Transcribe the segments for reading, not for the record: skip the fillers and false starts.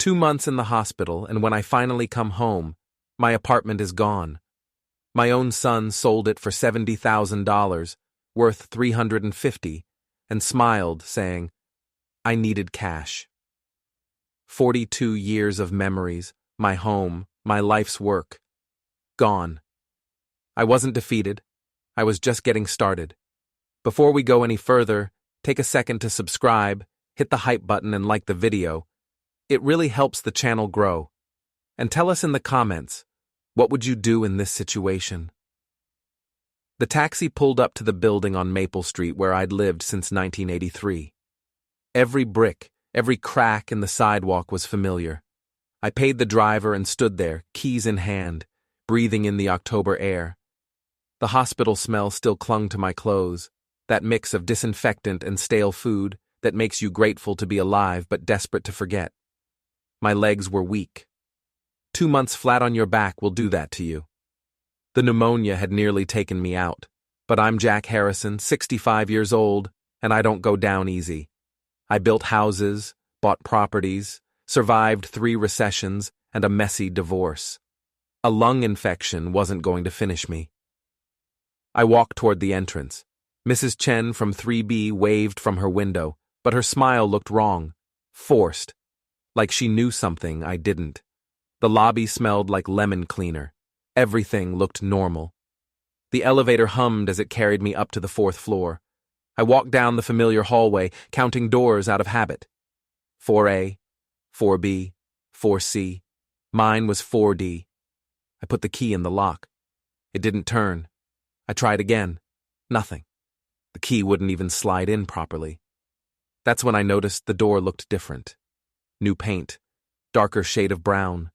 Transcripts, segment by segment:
2 months in the hospital, and when I finally come home, my apartment is gone. My own son sold it for $70,000, worth $350, and smiled, saying, I needed cash. 42 years of memories, my home, my life's work. Gone. I wasn't defeated. I was just getting started. Before we go any further, take a second to subscribe, hit the hype button and like the video. It really helps the channel grow. And tell us in the comments, what would you do in this situation? The taxi pulled up to the building on Maple Street where I'd lived since 1983. Every brick, every crack in the sidewalk was familiar. I paid the driver and stood there, keys in hand, breathing in the October air. The hospital smell still clung to my clothes, that mix of disinfectant and stale food that makes you grateful to be alive but desperate to forget. My legs were weak. 2 months flat on your back will do that to you. The pneumonia had nearly taken me out, but I'm Jack Harrison, 65 years old, and I don't go down easy. I built houses, bought properties, survived 3 recessions, and a messy divorce. A lung infection wasn't going to finish me. I walked toward the entrance. Mrs. Chen from 3B waved from her window, but her smile looked wrong, forced, like she knew something I didn't. The lobby smelled like lemon cleaner. Everything looked normal. The elevator hummed as it carried me up to the 4th floor. I walked down the familiar hallway, counting doors out of habit. 4A, 4B, 4C. Mine was 4D. I put the key in the lock. It didn't turn. I tried again. Nothing. The key wouldn't even slide in properly. That's when I noticed the door looked different. New paint, darker shade of brown.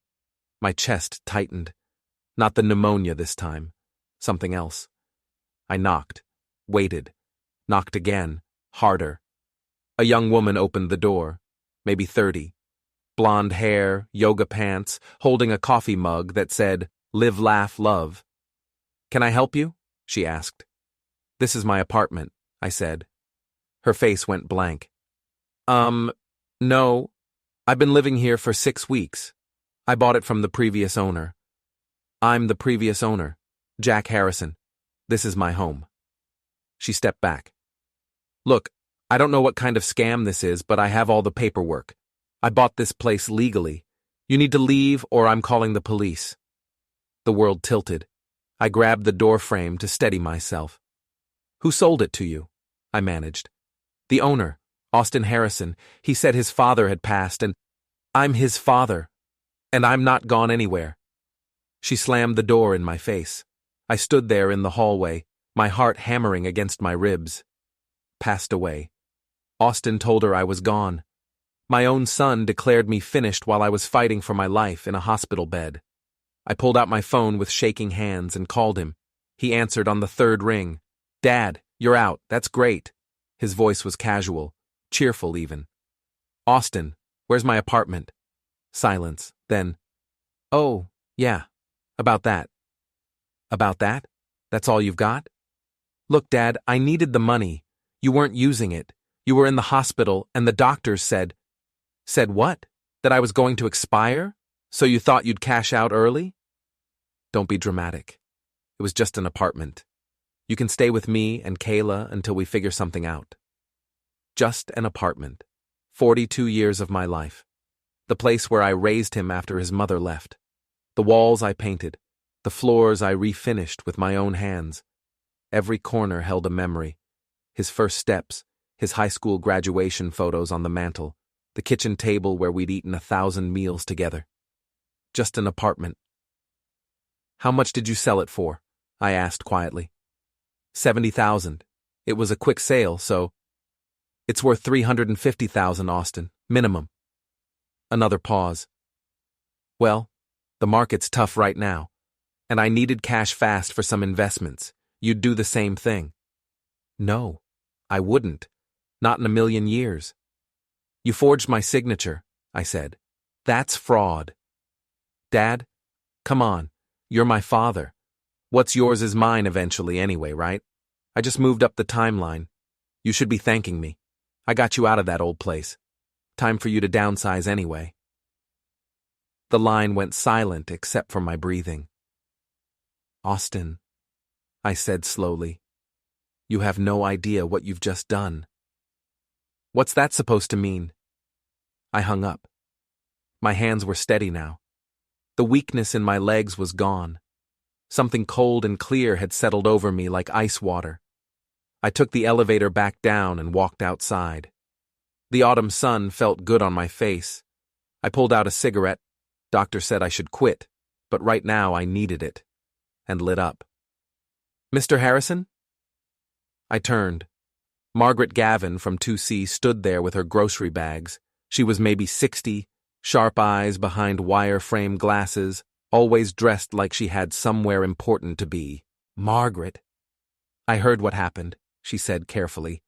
My chest tightened. Not the pneumonia this time. Something else. I knocked, waited, knocked again, harder. A young woman opened the door, maybe 30. Blonde hair, yoga pants, holding a coffee mug that said, "Live, laugh, love." "Can I help you?" she asked. "This is my apartment," I said. Her face went blank. No. I've been living here for 6 weeks. I bought it from the previous owner. I'm the previous owner, Jack Harrison. This is my home. She stepped back. "Look, I don't know what kind of scam this is, but I have all the paperwork. I bought this place legally. You need to leave or I'm calling the police." The world tilted. I grabbed the door frame to steady myself. "Who sold it to you?" I managed. "The owner, Austin Harrison. He said his father had passed and I'm his father. And I'm not gone anywhere." She slammed the door in my face. I stood there in the hallway, my heart hammering against my ribs. Passed away. Austin told her I was gone. My own son declared me finished while I was fighting for my life in a hospital bed. I pulled out my phone with shaking hands and called him. He answered on the 3rd ring. "Dad, you're out. That's great." His voice was casual, cheerful even. "Austin, where's my apartment?" Silence. Then, "Oh, yeah, about that." "About that? That's all you've got?" "Look, Dad, I needed the money. You weren't using it. You were in the hospital, and the doctors said..." "Said what? That I was going to expire? So you thought you'd cash out early?" "Don't be dramatic. It was just an apartment. You can stay with me and Kayla until we figure something out." Just an apartment. 42 years of my life. The place where I raised him after his mother left. The walls I painted. The floors I refinished with my own hands. Every corner held a memory. His first steps, his high school graduation photos on the mantel, the kitchen table where we'd eaten 1,000 meals together. Just an apartment. "How much did you sell it for?" I asked quietly. $70,000. It was a quick sale, so... "It's worth $350,000, Austin, minimum." Another pause. "Well, the market's tough right now, and I needed cash fast for some investments. You'd do the same thing." "No, I wouldn't. Not in a million years." "You forged my signature," I said. "That's fraud." "Dad, come on. You're my father. What's yours is mine eventually anyway, right? I just moved up the timeline. You should be thanking me. I got you out of that old place. Time for you to downsize anyway." The line went silent except for my breathing. "Austin," I said slowly, "you have no idea what you've just done." "What's that supposed to mean?" I hung up. My hands were steady now. The weakness in my legs was gone. Something cold and clear had settled over me like ice water. I took the elevator back down and walked outside. The autumn sun felt good on my face. I pulled out a cigarette. Doctor said I should quit, but right now I needed it, and lit up. "Mr. Harrison?" I turned. Margaret Gavin from 2C stood there with her grocery bags. She was maybe 60, sharp eyes behind wire-frame glasses, always dressed like she had somewhere important to be. "Margaret." "I heard what happened," she said carefully.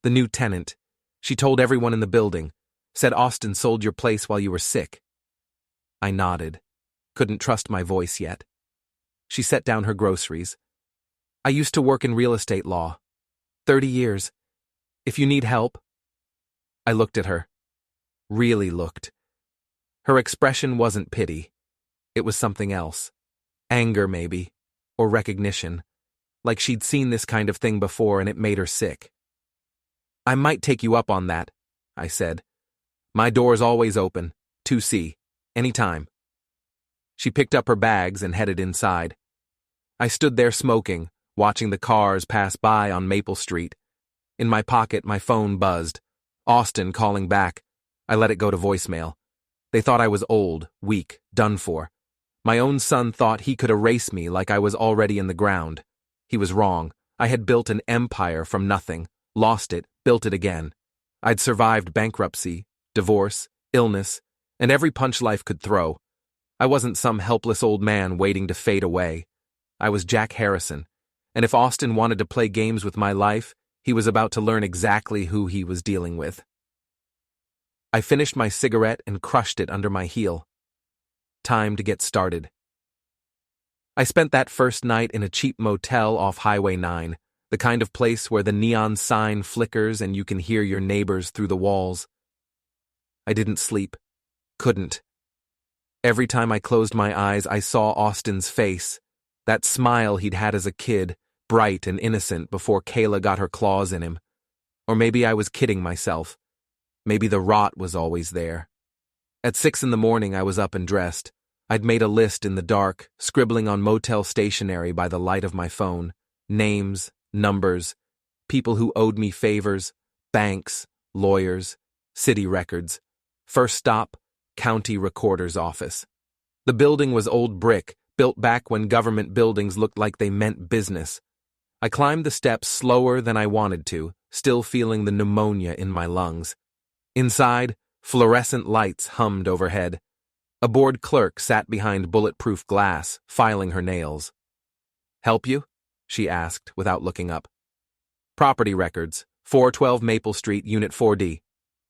"The new tenant. She told everyone in the building. Said Austin sold your place while you were sick." I nodded. Couldn't trust my voice yet. She set down her groceries. "I used to work in real estate law. 30 years. If you need help." I looked at her. Really looked. Her expression wasn't pity. It was something else. Anger, maybe. Or recognition. Like she'd seen this kind of thing before and it made her sick. "I might take you up on that," I said. "My door's always open. 2C. Anytime." She picked up her bags and headed inside. I stood there smoking, watching the cars pass by on Maple Street. In my pocket, my phone buzzed. Austin calling back. I let it go to voicemail. They thought I was old, weak, done for. My own son thought he could erase me like I was already in the ground. He was wrong. I had built an empire from nothing, lost it, built it again. I'd survived bankruptcy, divorce, illness, and every punch life could throw. I wasn't some helpless old man waiting to fade away. I was Jack Harrison, and if Austin wanted to play games with my life, he was about to learn exactly who he was dealing with. I finished my cigarette and crushed it under my heel. Time to get started. I spent that first night in a cheap motel off Highway 9, the kind of place where the neon sign flickers and you can hear your neighbors through the walls. I didn't sleep. Couldn't. Every time I closed my eyes, I saw Austin's face, that smile he'd had as a kid, bright and innocent before Kayla got her claws in him. Or maybe I was kidding myself. Maybe the rot was always there. At 6 a.m, I was up and dressed. I'd made a list in the dark, scribbling on motel stationery by the light of my phone. Names, numbers, people who owed me favors, banks, lawyers, city records. First stop, county recorder's office. The building was old brick, built back when government buildings looked like they meant business. I climbed the steps slower than I wanted to, still feeling the pneumonia in my lungs. Inside, fluorescent lights hummed overhead. A bored clerk sat behind bulletproof glass, filing her nails. "Help you?" she asked without looking up. "Property records, 412 Maple Street, Unit 4D.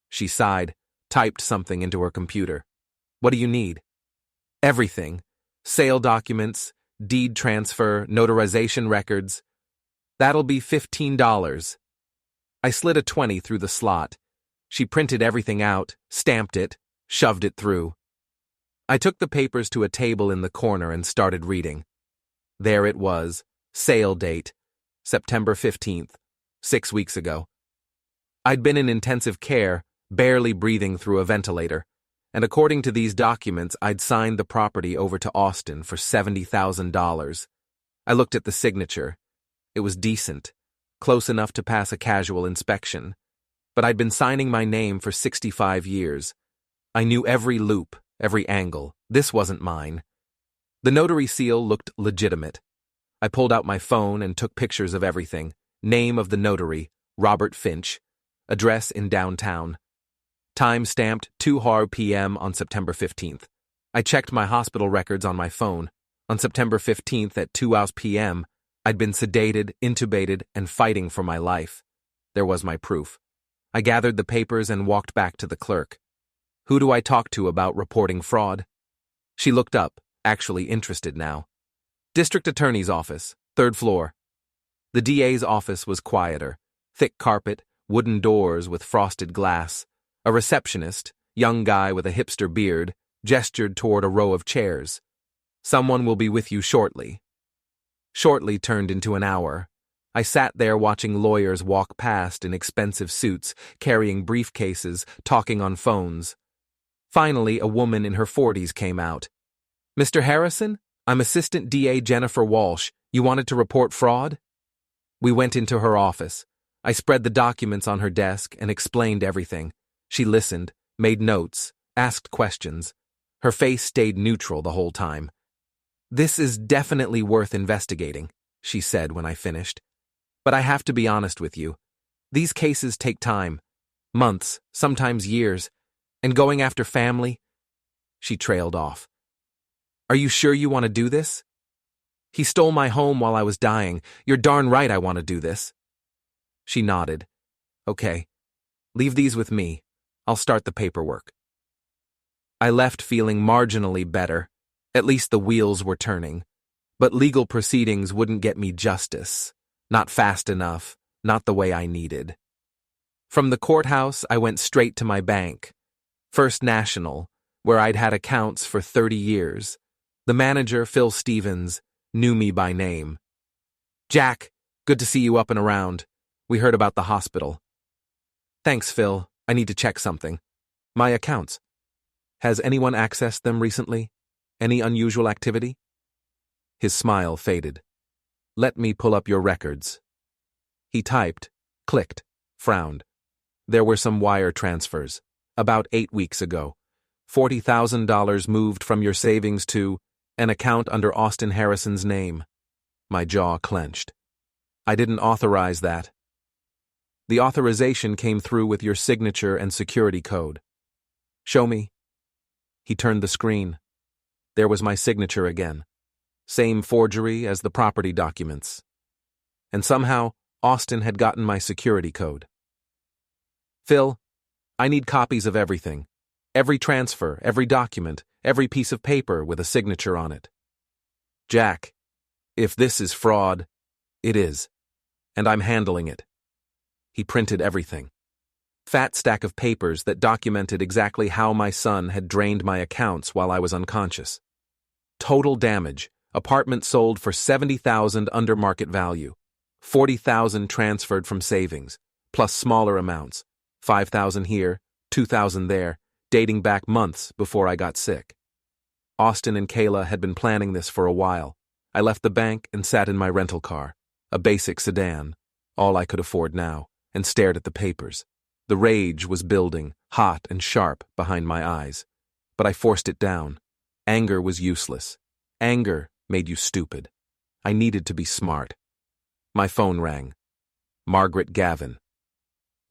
She sighed, typed something into her computer. "What do you need?" "Everything. Sale documents, deed transfer, notarization records." "That'll be $15. I slid a 20 through the slot. She printed everything out, stamped it, shoved it through. I took the papers to a table in the corner and started reading. There it was, sale date, September 15th, 6 weeks ago. I'd been in intensive care, barely breathing through a ventilator, and according to these documents, I'd signed the property over to Austin for $70,000. I looked at the signature. It was decent, close enough to pass a casual inspection. But I'd been signing my name for 65 years. I knew every loop, every angle. This wasn't mine. The notary seal looked legitimate. I pulled out my phone and took pictures of everything. Name of the notary, Robert Finch. Address in downtown. Time stamped 2:00 p.m. on September 15th. I checked my hospital records on my phone. On September 15th at 2:00 p.m., I'd been sedated, intubated, and fighting for my life. There was my proof. I gathered the papers and walked back to the clerk. "Who do I talk to about reporting fraud?" She looked up, actually interested now. "District Attorney's office, 3rd floor." The DA's office was quieter. Thick carpet, wooden doors with frosted glass. A receptionist, young guy with a hipster beard, gestured toward a row of chairs. Someone will be with you shortly. Shortly turned into an hour. I sat there watching lawyers walk past in expensive suits, carrying briefcases, talking on phones. Finally, a woman in her 40s came out. "Mr. Harrison, I'm Assistant DA Jennifer Walsh. You wanted to report fraud?" We went into her office. I spread the documents on her desk and explained everything. She listened, made notes, asked questions. Her face stayed neutral the whole time. "This is definitely worth investigating," she said when I finished. "But I have to be honest with you. These cases take time. Months, sometimes years. And going after family..." She trailed off. "Are you sure you want to do this?" "He stole my home while I was dying. You're darn right I want to do this." She nodded. "Okay. Leave these with me. I'll start the paperwork." I left feeling marginally better. At least the wheels were turning. But legal proceedings wouldn't get me justice. Not fast enough, not the way I needed. From the courthouse, I went straight to my bank. First National, where I'd had accounts for 30 years. The manager, Phil Stevens, knew me by name. "Jack, good to see you up and around. We heard about the hospital." "Thanks, Phil. I need to check something." "My accounts. Has anyone accessed them recently? Any unusual activity?" His smile faded. "Let me pull up your records." He typed, clicked, frowned. There were some wire transfers. About 8 weeks ago. $40,000 moved from your savings to an account under Austin Harrison's name. My jaw clenched. "I didn't authorize that." "The authorization came through with your signature and security code." "Show me." He turned the screen. There was my signature again. Same forgery as the property documents. And somehow, Austin had gotten my security code. "Phil, I need copies of everything. Every transfer, every document, every piece of paper with a signature on it." "Jack, if this is fraud, it is. And I'm handling it." He printed everything. Fat stack of papers that documented exactly how my son had drained my accounts while I was unconscious. Total damage. Apartment sold for $70,000 under market value. $40,000 transferred from savings, plus smaller amounts. $5,000 here, $2,000 there, dating back months before I got sick. Austin and Kayla had been planning this for a while. I left the bank and sat in my rental car, a basic sedan, all I could afford now, and stared at the papers. The rage was building, hot and sharp, behind my eyes. But I forced it down. Anger was useless. Anger made you stupid. I needed to be smart. My phone rang. Margaret Gavin.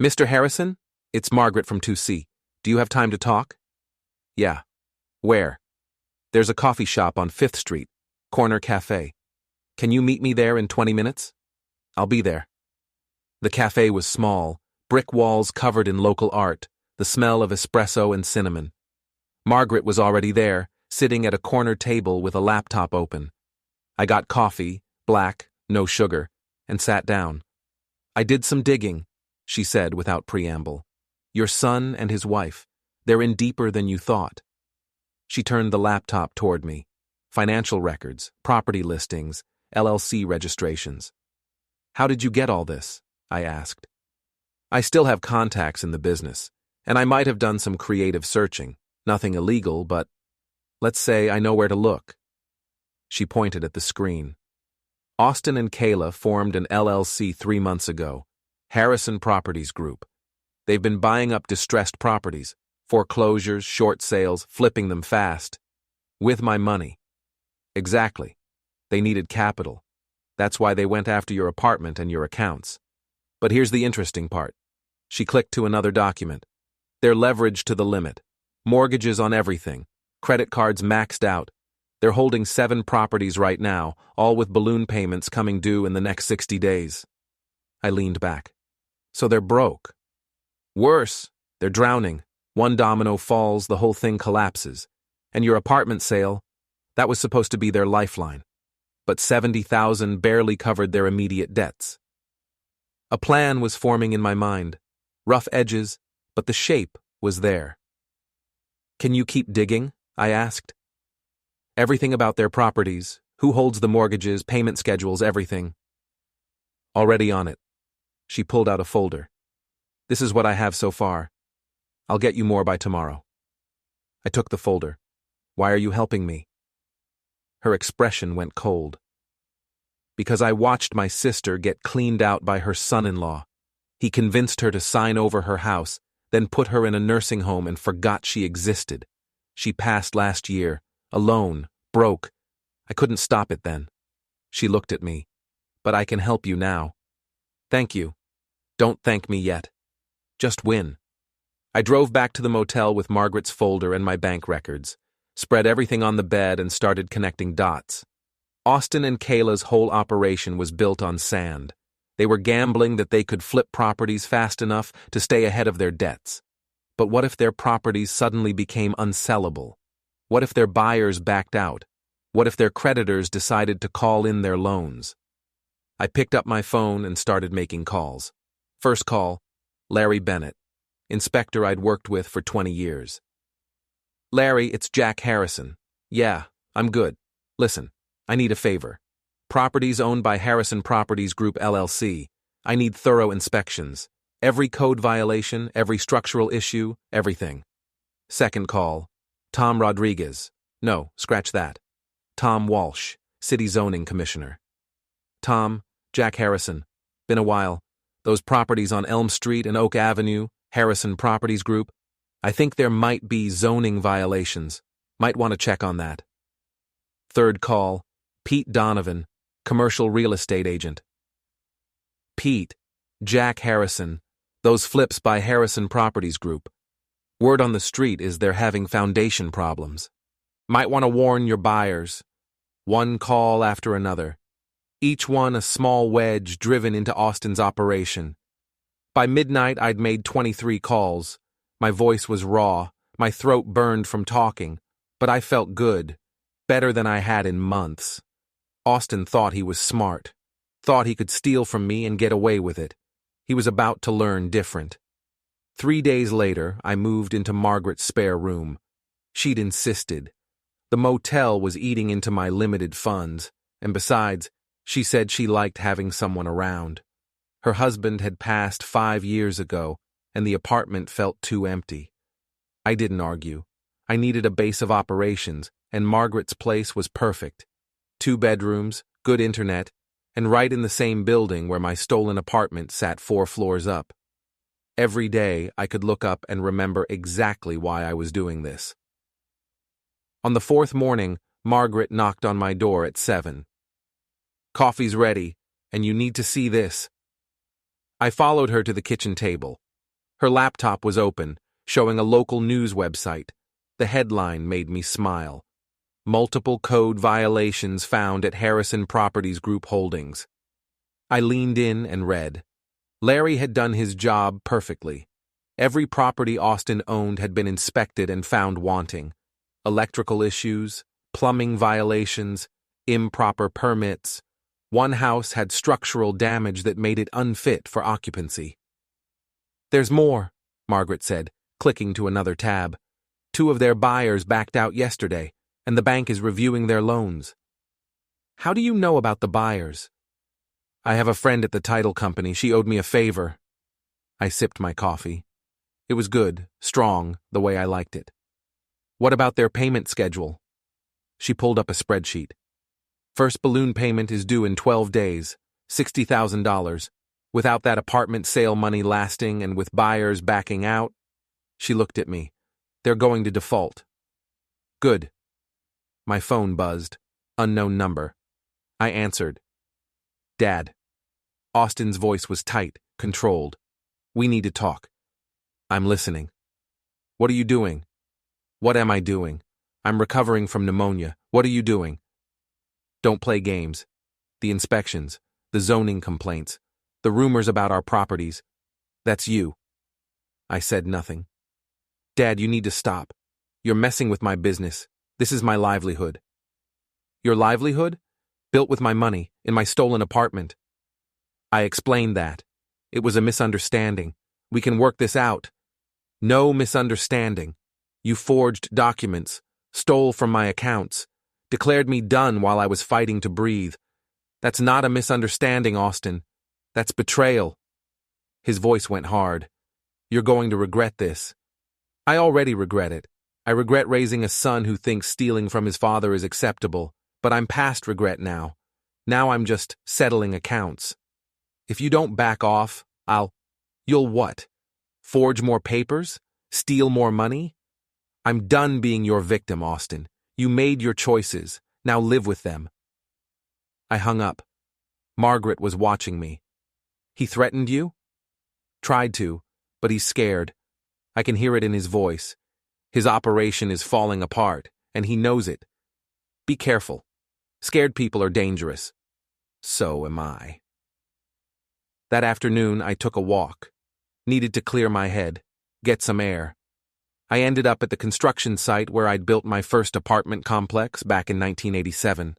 "Mr. Harrison? It's Margaret from 2C. Do you have time to talk?" "Yeah." "Where?" "There's a coffee shop on 5th Street, Corner Cafe. Can you meet me there in 20 minutes? "I'll be there." The cafe was small, brick walls covered in local art, the smell of espresso and cinnamon. Margaret was already there, sitting at a corner table with a laptop open. I got coffee, black, no sugar, and sat down. "I did some digging," she said without preamble. "Your son and his wife, they're in deeper than you thought." She turned the laptop toward me. Financial records, property listings, LLC registrations. "How did you get all this?" I asked. "I still have contacts in the business, and I might have done some creative searching. Nothing illegal, but let's say I know where to look." She pointed at the screen. Austin and Kayla formed an LLC 3 months ago, Harrison Properties Group. They've been buying up distressed properties, foreclosures, short sales, flipping them fast. With my money. Exactly. They needed capital. That's why they went after your apartment and your accounts. But here's the interesting part. She clicked to another document. They're leveraged to the limit. Mortgages on everything. Credit cards maxed out. They're holding 7 properties right now, all with balloon payments coming due in the next 60 days. I leaned back. So they're broke. Worse, they're drowning. One domino falls, the whole thing collapses. And your apartment sale, that was supposed to be their lifeline. But $70,000 barely covered their immediate debts. A plan was forming in my mind. Rough edges, but the shape was there. "Can you keep digging?" I asked. Everything about their properties, who holds the mortgages, payment schedules, everything. Already on it. She pulled out a folder. This is what I have so far. I'll get you more by tomorrow. I took the folder. Why are you helping me? Her expression went cold. Because I watched my sister get cleaned out by her son-in-law. He convinced her to sign over her house, then put her in a nursing home and forgot she existed. She passed last year, alone, broke. I couldn't stop it then. She looked at me. But I can help you now. Thank you. Don't thank me yet. Just win. I drove back to the motel with Margaret's folder and my bank records, spread everything on the bed and started connecting dots. Austin and Kayla's whole operation was built on sand. They were gambling that they could flip properties fast enough to stay ahead of their debts. But what if their properties suddenly became unsellable? What if their buyers backed out? What if their creditors decided to call in their loans? I picked up my phone and started making calls. First call, Larry Bennett, inspector I'd worked with for 20 years. Larry, it's Jack Harrison. Yeah, I'm good. Listen, I need a favor. Properties owned by Harrison Properties Group LLC. I need thorough inspections. Every code violation, every structural issue, everything. Second call, Tom Rodriguez. No, scratch that. Tom Walsh, City Zoning Commissioner. Tom, Jack Harrison. Been a while. Those properties on Elm Street and Oak Avenue, Harrison Properties Group. I think there might be zoning violations. Might want to check on that. Third call, Pete Donovan, commercial real estate agent. Pete, Jack Harrison, those flips by Harrison Properties Group. Word on the street is they're having foundation problems. Might want to warn your buyers. One call after another. Each one a small wedge driven into Austin's operation. By midnight, I'd made 23 calls. My voice was raw, my throat burned from talking, but I felt good, better than I had in months. Austin thought he was smart, thought he could steal from me and get away with it. He was about to learn different. 3 days later, I moved into Margaret's spare room. She'd insisted. The motel was eating into my limited funds, and besides, she said she liked having someone around. Her husband had passed 5 years ago, and the apartment felt too empty. I didn't argue. I needed a base of operations, and Margaret's place was perfect. 2 bedrooms, good internet, and right in the same building where my stolen apartment sat 4 floors up. Every day, I could look up and remember exactly why I was doing this. On the 4th morning, Margaret knocked on my door at 7. Coffee's ready, and you need to see this. I followed her to the kitchen table. Her laptop was open, showing a local news website. The headline made me smile. Multiple code violations found at Harrison Properties Group Holdings. I leaned in and read. Larry had done his job perfectly. Every property Austin owned had been inspected and found wanting. Electrical issues, plumbing violations, improper permits. One house had structural damage that made it unfit for occupancy. There's more, Margaret said, clicking to another tab. 2 of their buyers backed out yesterday, and the bank is reviewing their loans. How do you know about the buyers? I have a friend at the title company. She owed me a favor. I sipped my coffee. It was good, strong, the way I liked it. What about their payment schedule? She pulled up a spreadsheet. First balloon payment is due in 12 days, $60,000. Without that apartment sale money lasting and with buyers backing out. She looked at me. They're going to default. Good. My phone buzzed. Unknown number. I answered. Dad. Austin's voice was tight, controlled. We need to talk. I'm listening. What are you doing? What am I doing? I'm recovering from pneumonia. What are you doing? Don't play games. The inspections, the zoning complaints, the rumors about our properties. That's you. I said nothing. Dad, you need to stop. You're messing with my business. This is my livelihood. Your livelihood? Built with my money, in my stolen apartment. I explained that. It was a misunderstanding. We can work this out. No misunderstanding. You forged documents, stole from my accounts, declared me done while I was fighting to breathe. That's not a misunderstanding, Austin. That's betrayal. His voice went hard. You're going to regret this. I already regret it. I regret raising a son who thinks stealing from his father is acceptable, but I'm past regret now. Now I'm just settling accounts. If you don't back off, You'll what? Forge more papers? Steal more money? I'm done being your victim, Austin. You made your choices. Now live with them. I hung up. Margaret was watching me. He threatened you? Tried to, but he's scared. I can hear it in his voice. His operation is falling apart, and he knows it. Be careful. Scared people are dangerous. So am I. That afternoon, I took a walk. Needed to clear my head, get some air. I ended up at the construction site where I'd built my first apartment complex back in 1987.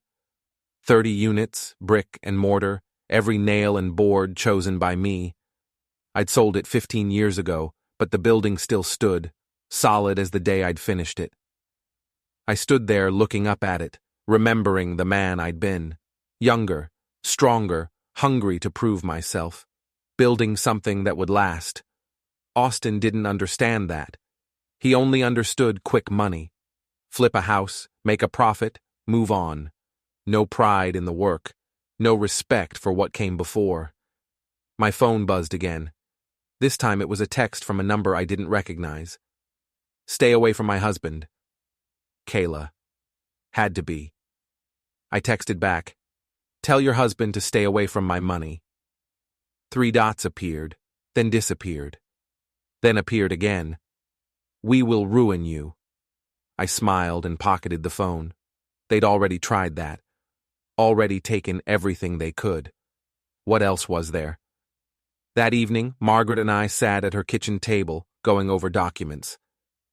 30 units, brick and mortar, every nail and board chosen by me. I'd sold it 15 years ago, but the building still stood, solid as the day I'd finished it. I stood there looking up at it, remembering the man I'd been. Younger, stronger, hungry to prove myself. Building something that would last. Austin didn't understand that. He only understood quick money. Flip a house, make a profit, move on. No pride in the work. No respect for what came before. My phone buzzed again. This time it was a text from a number I didn't recognize. Stay away from my husband. Kayla. Had to be. I texted back. Tell your husband to stay away from my money. 3 dots appeared, then disappeared. Then appeared again. We will ruin you. I smiled and pocketed the phone. They'd already tried that. Already taken everything they could. What else was there? That evening, Margaret and I sat at her kitchen table, going over documents.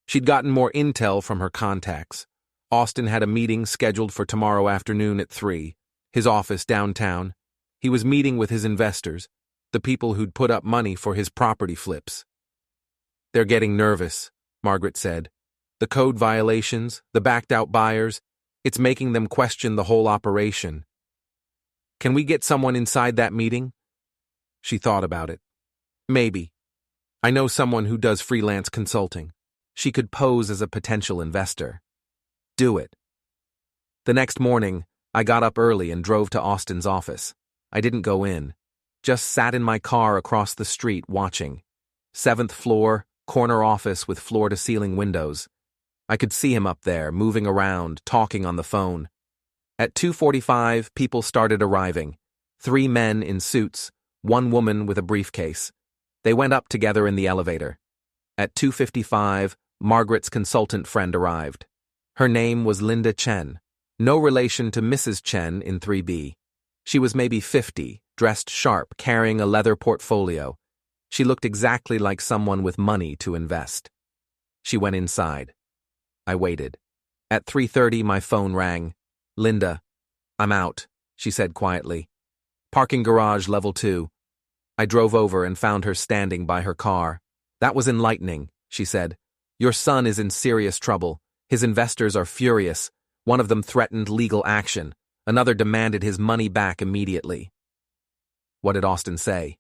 She'd gotten more intel from her contacts. Austin had a meeting scheduled for tomorrow afternoon at 3, his office downtown. He was meeting with his investors, the people who'd put up money for his property flips. They're getting nervous, Margaret said. The code violations, the backed-out buyers, it's making them question the whole operation. Can we get someone inside that meeting? She thought about it. Maybe. I know someone who does freelance consulting. She could pose as a potential investor. Do it. The next morning, I got up early and drove to Austin's office. I didn't go in. Just sat in my car across the street watching. 7th floor, corner office with floor-to-ceiling windows. I could see him up there, moving around, talking on the phone. At 2:45, people started arriving. 3 men in suits, 1 woman with a briefcase. They went up together in the elevator. At 2:55, Margaret's consultant friend arrived. Her name was Linda Chen, no relation to Mrs. Chen in 3B. She was maybe 50, dressed sharp, carrying a leather portfolio. She looked exactly like someone with money to invest. She went inside. I waited. At 3:30, my phone rang. Linda, I'm out, she said quietly. Parking garage level 2. I drove over and found her standing by her car. That was enlightening, she said. Your son is in serious trouble. His investors are furious. One of them threatened legal action. Another demanded his money back immediately. What did Austin say?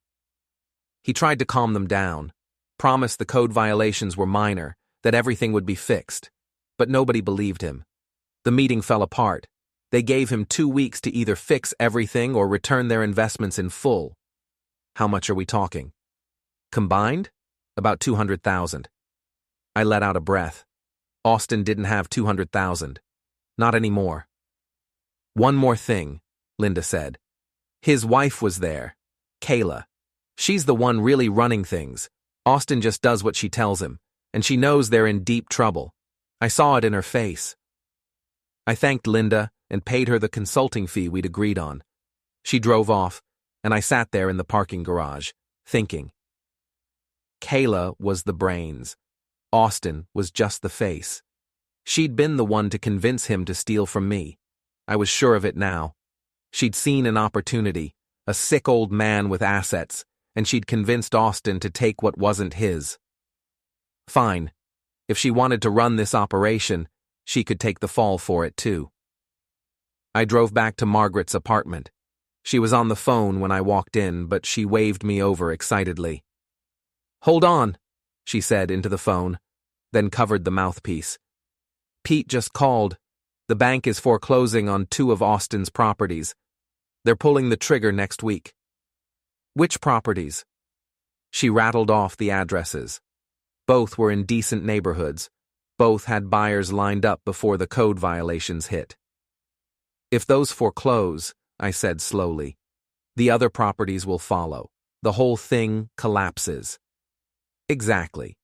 He tried to calm them down, promised the code violations were minor, that everything would be fixed. But nobody believed him. The meeting fell apart. They gave him 2 weeks to either fix everything or return their investments in full. How much are we talking? Combined? About 200,000. I let out a breath. Austin didn't have 200,000. Not anymore. One more thing, Linda said. His wife was there, Kayla. She's the one really running things. Austin just does what she tells him, and she knows they're in deep trouble. I saw it in her face. I thanked Linda and paid her the consulting fee we'd agreed on. She drove off, and I sat there in the parking garage, thinking. Kayla was the brains. Austin was just the face. She'd been the one to convince him to steal from me. I was sure of it now. She'd seen an opportunity, a sick old man with assets, and she'd convinced Austin to take what wasn't his. Fine. If she wanted to run this operation, She could take the fall for it, too. I drove back to Margaret's apartment. She was on the phone when I walked in, but she waved me over excitedly. "Hold on," she said into the phone, then covered the mouthpiece. "Pete just called. The bank is foreclosing on 2 of Austin's properties. They're pulling the trigger next week." "Which properties?" She rattled off the addresses. Both were in decent neighborhoods. Both had buyers lined up before the code violations hit. "If those foreclose," I said slowly, "the other properties will follow. The whole thing collapses." "Exactly."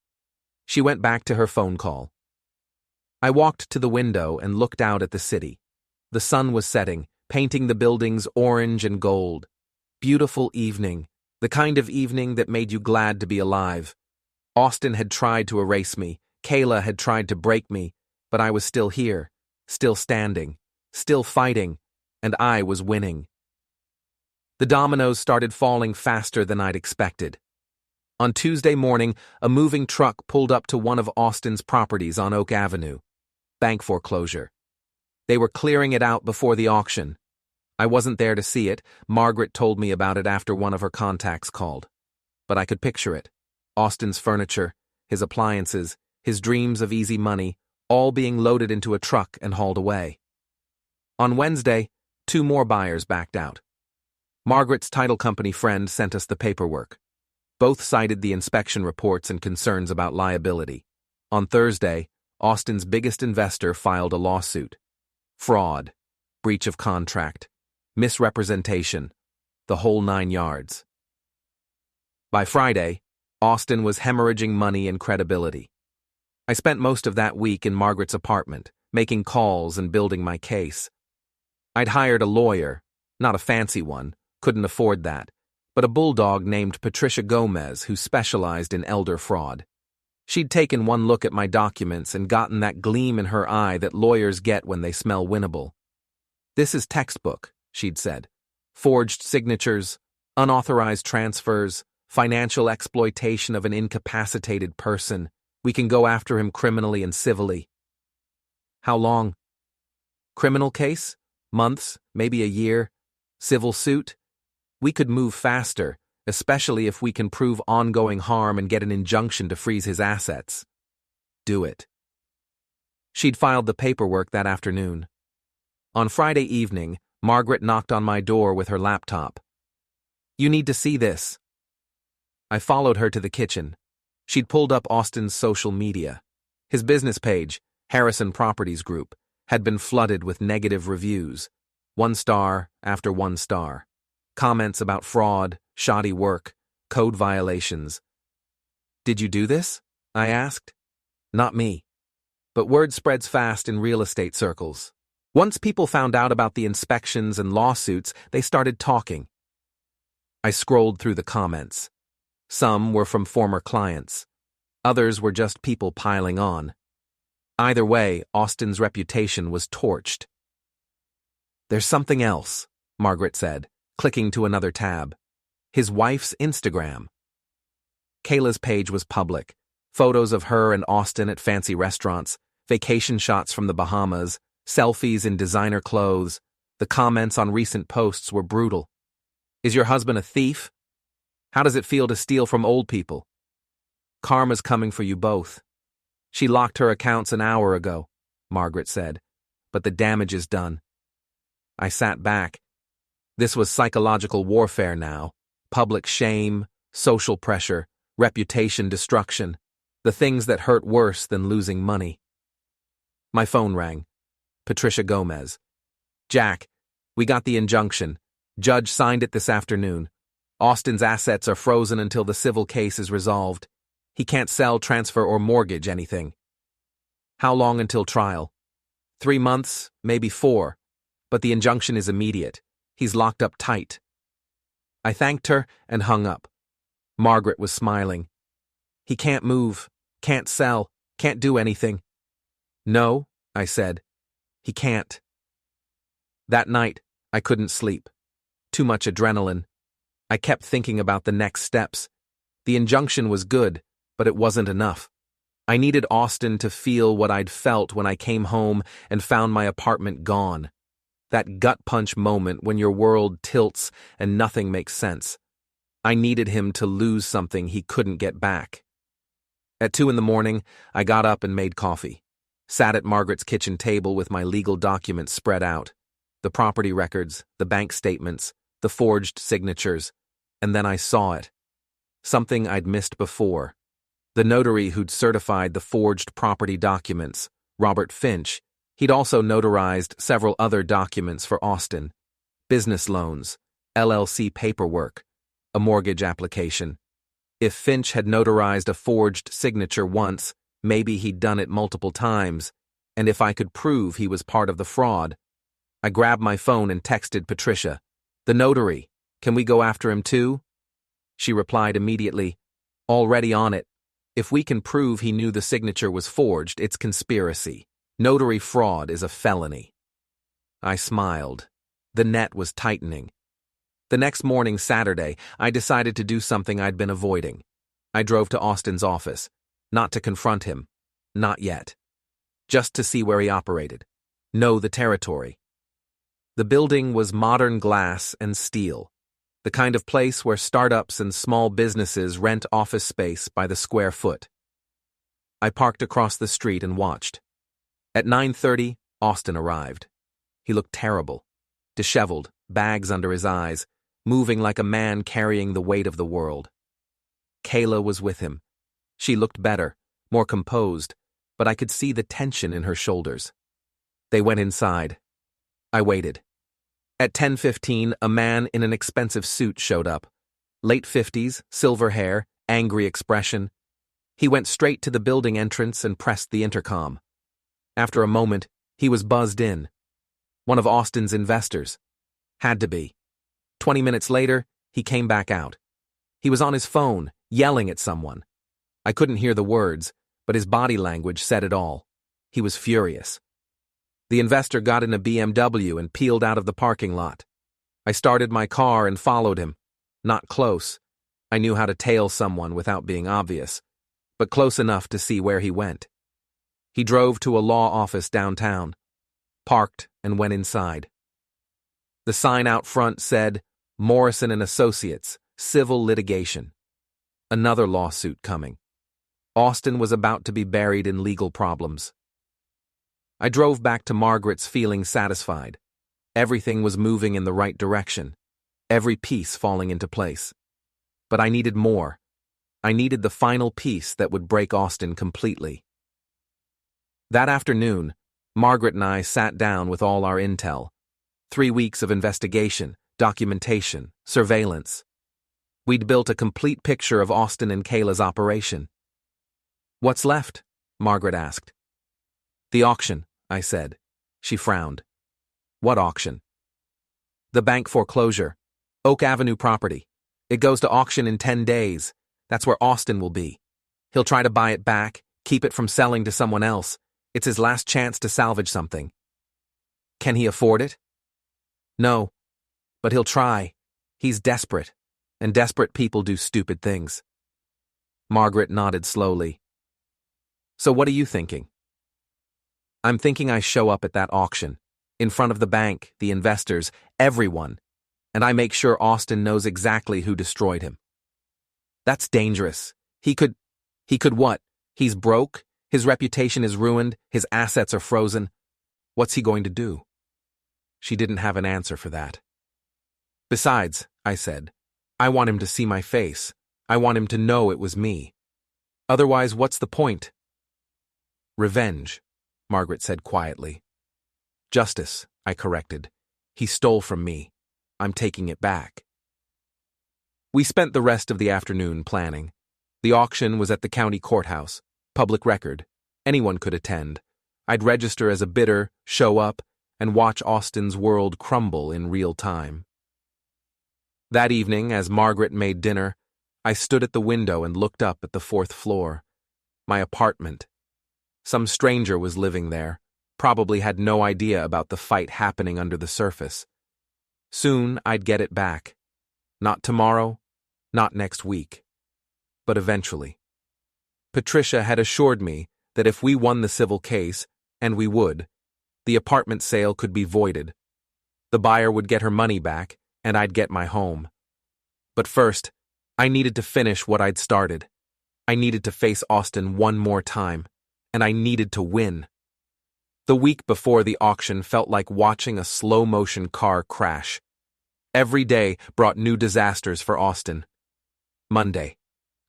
She went back to her phone call. I walked to the window and looked out at the city. The sun was setting, painting the buildings orange and gold. Beautiful evening, the kind of evening that made you glad to be alive. Austin had tried to erase me, Kayla had tried to break me, but I was still here, still standing, still fighting, and I was winning. The dominoes started falling faster than I'd expected. On Tuesday morning, a moving truck pulled up to one of Austin's properties on Oak Avenue. Bank foreclosure. They were clearing it out before the auction. I wasn't there to see it. Margaret told me about it after one of her contacts called. But I could picture it. Austin's furniture, his appliances, his dreams of easy money, all being loaded into a truck and hauled away. On Wednesday, 2 more buyers backed out. Margaret's title company friend sent us the paperwork. Both cited the inspection reports and concerns about liability. On Thursday, Austin's biggest investor filed a lawsuit. Fraud, breach of contract, misrepresentation, the whole 9 yards. By Friday, Austin was hemorrhaging money and credibility. I spent most of that week in Margaret's apartment, making calls and building my case. I'd hired a lawyer, not a fancy one, couldn't afford that, but a bulldog named Patricia Gomez who specialized in elder fraud. She'd taken one look at my documents and gotten that gleam in her eye that lawyers get when they smell winnable. "This is textbook," she'd said. "Forged signatures, unauthorized transfers, financial exploitation of an incapacitated person. We can go after him criminally and civilly." "How long?" "Criminal case? Months, maybe a year. Civil suit? We could move faster, especially if we can prove ongoing harm and get an injunction to freeze his assets." "Do it." She'd filed the paperwork that afternoon. On Friday evening, Margaret knocked on my door with her laptop. "You need to see this." I followed her to the kitchen. She'd pulled up Austin's social media. His business page, Harrison Properties Group, had been flooded with negative reviews. 1 star after 1 star. Comments about fraud, shoddy work, code violations. "Did you do this?" I asked. "Not me." But word spreads fast in real estate circles. Once people found out about the inspections and lawsuits, they started talking. I scrolled through the comments. Some were from former clients. Others were just people piling on. Either way, Austin's reputation was torched. "There's something else," Margaret said, clicking to another tab. His wife's Instagram. Kayla's page was public. Photos of her and Austin at fancy restaurants, vacation shots from the Bahamas, selfies in designer clothes. The comments on recent posts were brutal. "Is your husband a thief? How does it feel to steal from old people? Karma's coming for you both. She locked her accounts an hour ago," Margaret said, "but the damage is done." I sat back. This was psychological warfare now. Public shame, social pressure, reputation destruction. The things that hurt worse than losing money. My phone rang. Patricia Gomez. "Jack, we got the injunction. Judge signed it this afternoon. Austin's assets are frozen until the civil case is resolved. He can't sell, transfer, or mortgage anything." "How long until trial?" 3 months, maybe 4. But the injunction is immediate. He's locked up tight." I thanked her and hung up. Margaret was smiling. "He can't move, can't sell, can't do anything." "No," I said. "He can't." That night, I couldn't sleep. Too much adrenaline. I kept thinking about the next steps. The injunction was good, but it wasn't enough. I needed Austin to feel what I'd felt when I came home and found my apartment gone. That gut punch moment when your world tilts and nothing makes sense. I needed him to lose something he couldn't get back. At 2 a.m, I got up and made coffee. Sat at Margaret's kitchen table with my legal documents spread out. The property records, the bank statements, the forged signatures. And then I saw it. Something I'd missed before. The notary who'd certified the forged property documents, Robert Finch, he'd also notarized several other documents for Austin. Business loans, LLC paperwork, a mortgage application. If Finch had notarized a forged signature once, maybe he'd done it multiple times, and if I could prove he was part of the fraud. I grabbed my phone and texted Patricia, "The notary, can we go after him too?" She replied immediately, "Already on it. If we can prove he knew the signature was forged, it's conspiracy. Notary fraud is a felony." I smiled. The net was tightening. The next morning, Saturday, I decided to do something I'd been avoiding. I drove to Austin's office, not to confront him, not yet. Just to see where he operated, know the territory. The building was modern glass and steel, the kind of place where startups and small businesses rent office space by the square foot. I parked across the street and watched. At 9:30, Austin arrived. He looked terrible, disheveled, bags under his eyes, moving like a man carrying the weight of the world. Kayla was with him. She looked better, more composed, but I could see the tension in her shoulders. They went inside. I waited. At 10:15, a man in an expensive suit showed up. Late 50s, silver hair, angry expression. He went straight to the building entrance and pressed the intercom. After a moment, he was buzzed in. One of Austin's investors. Had to be. 20 minutes later, he came back out. He was on his phone, yelling at someone. I couldn't hear the words, but his body language said it all. He was furious. The investor got in a BMW and peeled out of the parking lot. I started my car and followed him. Not close. I knew how to tail someone without being obvious, but close enough to see where he went. He drove to a law office downtown, parked, and went inside. The sign out front said, "Morrison and Associates, Civil Litigation." Another lawsuit coming. Austin was about to be buried in legal problems. I drove back to Margaret's feeling satisfied. Everything was moving in the right direction, every piece falling into place. But I needed more. I needed the final piece that would break Austin completely. That afternoon, Margaret and I sat down with all our intel. 3 weeks of investigation, documentation, surveillance. We'd built a complete picture of Austin and Kayla's operation. "What's left?" Margaret asked. "The auction," I said. She frowned. "What auction?" "The bank foreclosure. Oak Avenue property. It goes to auction in 10 days. That's where Austin will be. He'll try to buy it back, keep it from selling to someone else. It's his last chance to salvage something." "Can he afford it?" "No, but he'll try. He's desperate, and desperate people do stupid things." Margaret nodded slowly. "So what are you thinking?" "I'm thinking I show up at that auction, in front of the bank, the investors, everyone, and I make sure Austin knows exactly who destroyed him." "That's dangerous. He could what? He's broke, his reputation is ruined, his assets are frozen. What's he going to do?" She didn't have an answer for that. "Besides," I said, "I want him to see my face. I want him to know it was me. Otherwise, what's the point?" "Revenge," Margaret said quietly. "Justice," I corrected. "He stole from me. I'm taking it back." We spent the rest of the afternoon planning. The auction was at the county courthouse, public record. Anyone could attend. I'd register as a bidder, show up, and watch Austin's world crumble in real time. That evening, as Margaret made dinner, I stood at the window and looked up at the 4th floor. My apartment. Some stranger was living there, probably had no idea about the fight happening under the surface. Soon I'd get it back. Not tomorrow, not next week, but eventually. Patricia had assured me that if we won the civil case, and we would, the apartment sale could be voided. The buyer would get her money back, and I'd get my home. But first, I needed to finish what I'd started. I needed to face Austin one more time, and I needed to win. The week before the auction felt like watching a slow-motion car crash. Every day brought new disasters for Austin. Monday,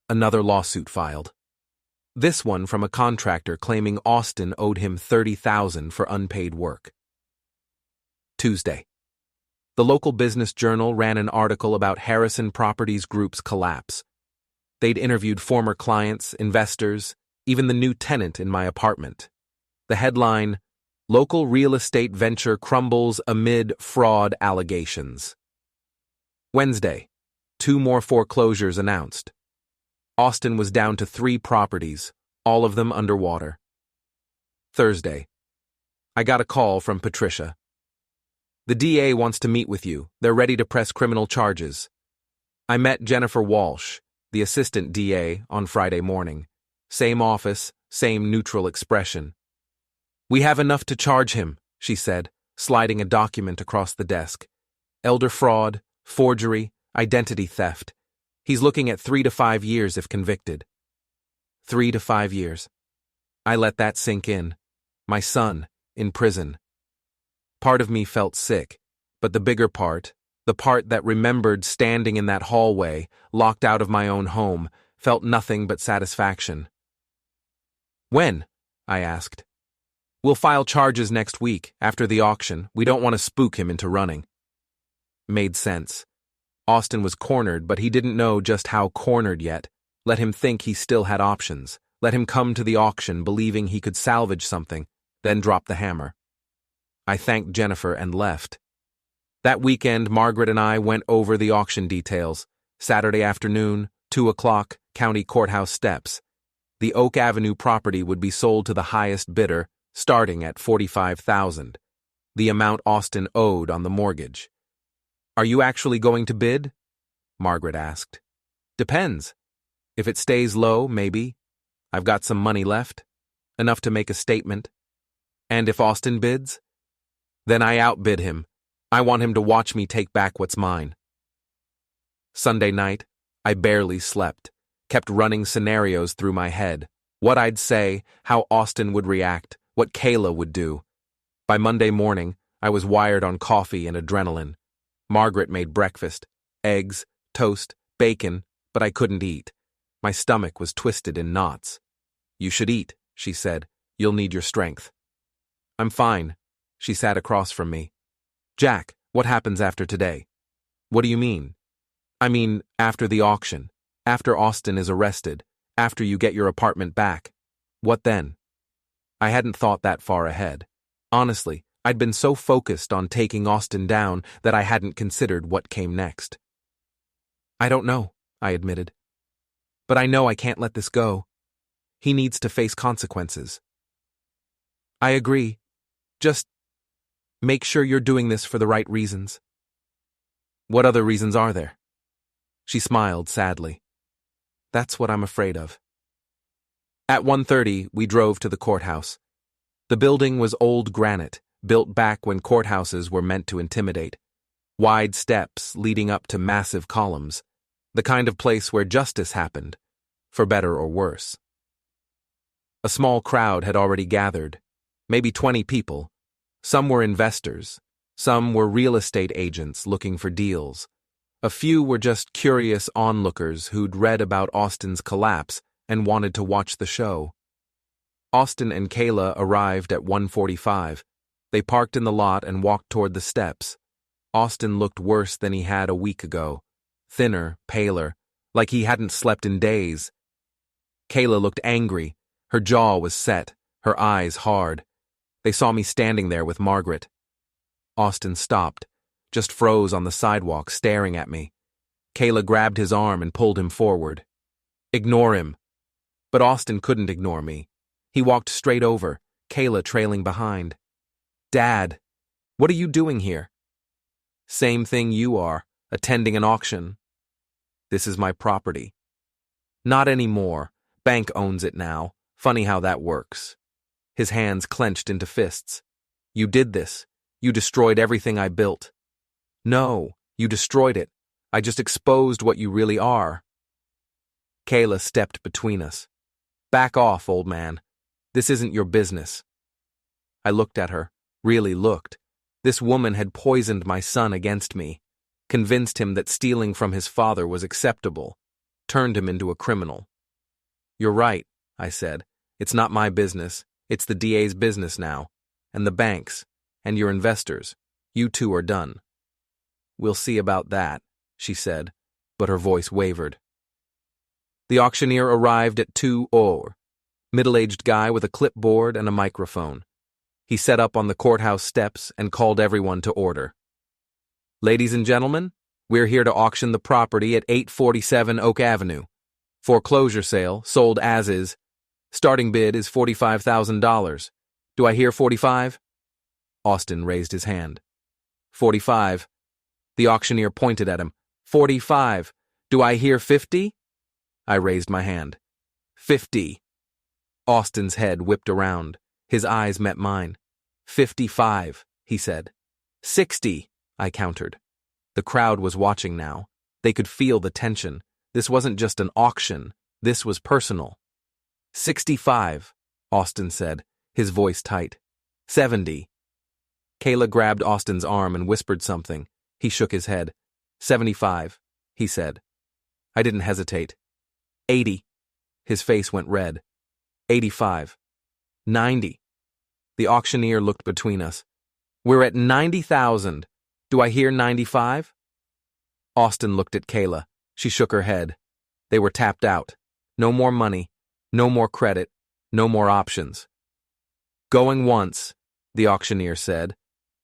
another lawsuit filed. This one from a contractor claiming Austin owed him $30,000 for unpaid work. Tuesday, the local business journal ran an article about Harrison Properties Group's collapse. They'd interviewed former clients, investors, even the new tenant in my apartment. The headline, "Local Real Estate Venture Crumbles Amid Fraud Allegations." Wednesday, 2 more foreclosures announced. Austin was down to 3 properties, all of them underwater. Thursday, I got a call from Patricia. "The DA wants to meet with you. They're ready to press criminal charges." I met Jennifer Walsh, the assistant DA, on Friday morning. Same office, same neutral expression. "We have enough to charge him," she said, sliding a document across the desk. "Elder fraud, forgery, identity theft. He's looking at 3 to 5 years if convicted." 3 to 5 years. I let that sink in. My son, in prison. Part of me felt sick, but the bigger part, the part that remembered standing in that hallway, locked out of my own home, felt nothing but satisfaction. "When?" I asked. "We'll file charges next week, after the auction. We don't want to spook him into running." Made sense. Austin was cornered, but he didn't know just how cornered yet. Let him think he still had options. Let him come to the auction believing he could salvage something, then drop the hammer. I thanked Jennifer and left. That weekend, Margaret and I went over the auction details. Saturday afternoon, 2 o'clock, county courthouse steps. The Oak Avenue property would be sold to the highest bidder, starting at $45,000, the amount Austin owed on the mortgage. "Are you actually going to bid?" Margaret asked. "Depends. If it stays low, maybe. I've got some money left, enough to make a statement. And if Austin bids? Then I outbid him. I want him to watch me take back what's mine." Sunday night, I barely slept, kept running scenarios through my head. What I'd say, how Austin would react, what Kayla would do. By Monday morning, I was wired on coffee and adrenaline. Margaret made breakfast, eggs, toast, bacon, but I couldn't eat. My stomach was twisted in knots. "You should eat," she said. "You'll need your strength." "I'm fine." She sat across from me. "Jack, what happens after today?" "What do you mean?" "I mean, after the auction, after Austin is arrested, after you get your apartment back. What then?" I hadn't thought that far ahead. Honestly, I'd been so focused on taking Austin down that I hadn't considered what came next. "I don't know," I admitted. "But I know I can't let this go. He needs to face consequences." "I agree. Just make sure you're doing this for the right reasons." "What other reasons are there?" She smiled sadly. "That's what I'm afraid of." At 1:30, we drove to the courthouse. The building was old granite, built back when courthouses were meant to intimidate. Wide steps leading up to massive columns, the kind of place where justice happened, for better or worse. A small crowd had already gathered, maybe 20 people. Some were investors, some were real estate agents looking for deals. A few were just curious onlookers who'd read about Austin's collapse and wanted to watch the show. Austin and Kayla arrived at 1:45. They parked in the lot and walked toward the steps. Austin looked worse than he had a week ago. Thinner, paler, like he hadn't slept in days. Kayla looked angry. Her jaw was set, her eyes hard. They saw me standing there with Margaret. Austin stopped, just froze on the sidewalk, staring at me. Kayla grabbed his arm and pulled him forward. "Ignore him." But Austin couldn't ignore me. He walked straight over, Kayla trailing behind. "Dad, what are you doing here?" "Same thing you are, attending an auction." "This is my property." "Not anymore. Bank owns it now. Funny how that works. His hands clenched into fists. You did this. You destroyed everything I built. No, you destroyed it. I just exposed what you really are. Kayla stepped between us. Back off, old man. This isn't your business. I looked at her, really looked. This woman had poisoned my son against me, convinced him that stealing from his father was acceptable, turned him into a criminal. You're right, I said. It's not my business. It's the DA's business now. And the banks. And your investors. You two are done. We'll see about that, she said, but her voice wavered. The auctioneer arrived at 2:00. Middle-aged guy with a clipboard and a microphone. He set up on the courthouse steps and called everyone to order. Ladies and gentlemen, we're here to auction the property at 847 Oak Avenue. Foreclosure sale, sold as is. Starting bid is $45,000. Do I hear 45? Austin raised his hand. 45. The auctioneer pointed at him. 45. Do I hear 50? I raised my hand. 50. Austin's head whipped around. His eyes met mine. 55, he said. 60, I countered. The crowd was watching now. They could feel the tension. This wasn't just an auction. This was personal. 65, Austin said, his voice tight. 70. Kayla grabbed Austin's arm and whispered something. He shook his head. 75, he said. I didn't hesitate. 80. His face went red. 85. 90. The auctioneer looked between us. We're at 90,000. Do I hear 95? Austin looked at Kayla. She shook her head. They were tapped out. No more money. No more credit. No more options. Going once, the auctioneer said.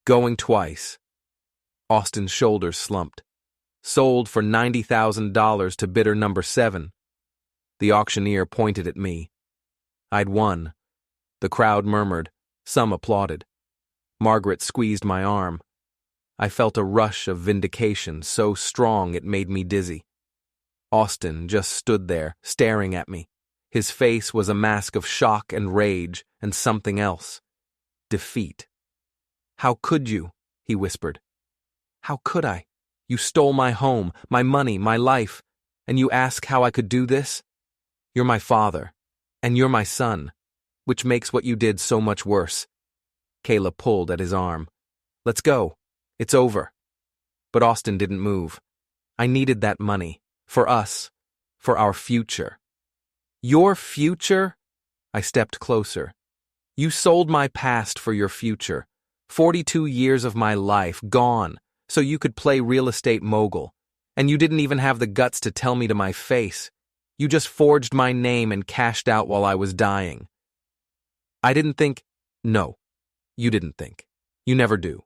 Going twice. Austin's shoulders slumped. Sold for $90,000 to bidder number 7. The auctioneer pointed at me. I'd won. The crowd murmured. Some applauded. Margaret squeezed my arm. I felt a rush of vindication so strong it made me dizzy. Austin just stood there, staring at me. His face was a mask of shock and rage and something else. Defeat. How could you? He whispered. How could I? You stole my home, my money, my life, and you ask how I could do this? You're my father, and you're my son, which makes what you did so much worse. Kayla pulled at his arm. Let's go. It's over. But Austin didn't move. I needed that money. For us. For our future. Your future? I stepped closer. You sold my past for your future. 42 years of my life gone, so you could play real estate mogul. And you didn't even have the guts to tell me to my face. You just forged my name and cashed out while I was dying. I didn't think. No, you didn't think. You never do.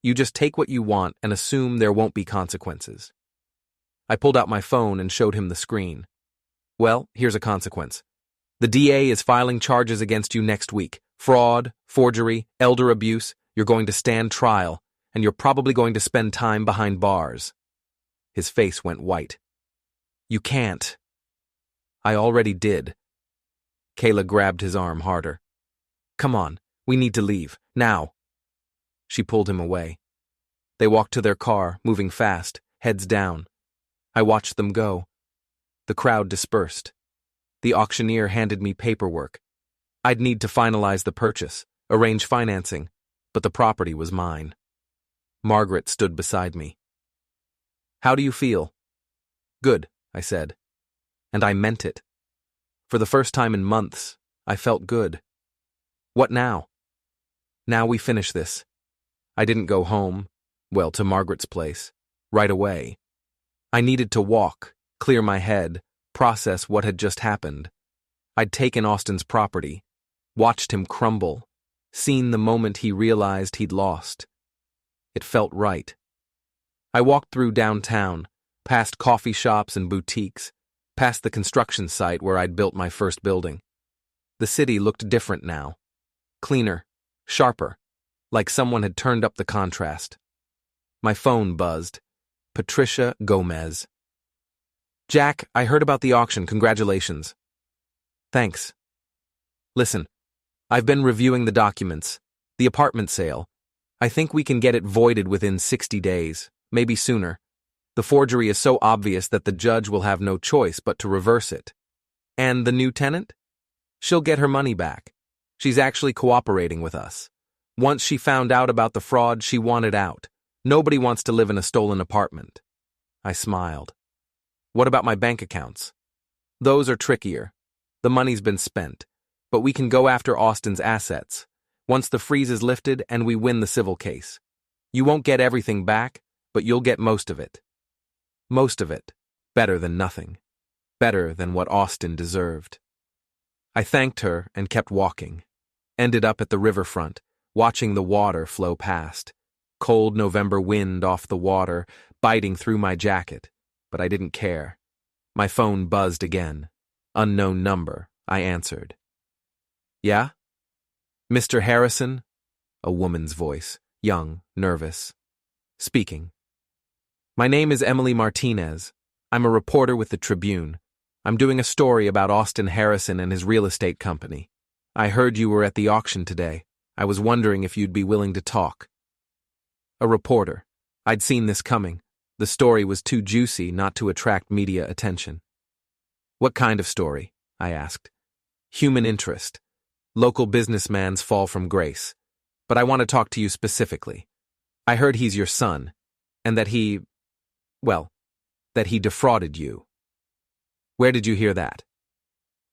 You just take what you want and assume there won't be consequences. I pulled out my phone and showed him the screen. Well, here's a consequence. The DA is filing charges against you next week. Fraud, forgery, elder abuse. You're going to stand trial, and you're probably going to spend time behind bars. His face went white. You can't. I already did. Kayla grabbed his arm harder. Come on, we need to leave, now. She pulled him away. They walked to their car, moving fast, heads down. I watched them go. The crowd dispersed. The auctioneer handed me paperwork. I'd need to finalize the purchase, arrange financing, but the property was mine. Margaret stood beside me. How do you feel? Good, I said. And I meant it. For the first time in months, I felt good. What now? Now we finish this. I didn't go home, well, to Margaret's place, right away. I needed to walk, clear my head, process what had just happened. I'd taken Austin's property, watched him crumble, seen the moment he realized he'd lost. It felt right. I walked through downtown, past coffee shops and boutiques, past the construction site where I'd built my first building. The city looked different now. Cleaner, sharper, like someone had turned up the contrast. My phone buzzed. Patricia Gomez. Jack, I heard about the auction. Congratulations. Thanks. Listen, I've been reviewing the documents. The apartment sale. I think we can get it voided within 60 days, maybe sooner. The forgery is so obvious that the judge will have no choice but to reverse it. And the new tenant? She'll get her money back. She's actually cooperating with us. Once she found out about the fraud, she wanted out. Nobody wants to live in a stolen apartment. I smiled. What about my bank accounts? Those are trickier. The money's been spent, but we can go after Austin's assets. Once the freeze is lifted and we win the civil case. You won't get everything back, but you'll get most of it. Most of it. Better than nothing. Better than what Austin deserved. I thanked her and kept walking. Ended up at the riverfront, watching the water flow past. Cold November wind off the water, biting through my jacket, but I didn't care. My phone buzzed again. Unknown number, I answered. Yeah? Mr. Harrison? A woman's voice, young, nervous. Speaking. My name is Emily Martinez. I'm a reporter with the Tribune. I'm doing a story about Austin Harrison and his real estate company. I heard you were at the auction today. I was wondering if you'd be willing to talk. A reporter. I'd seen this coming. The story was too juicy not to attract media attention. What kind of story? I asked. Human interest. Local businessman's fall from grace. But I want to talk to you specifically. I heard he's your son, and that he defrauded you. Where did you hear that?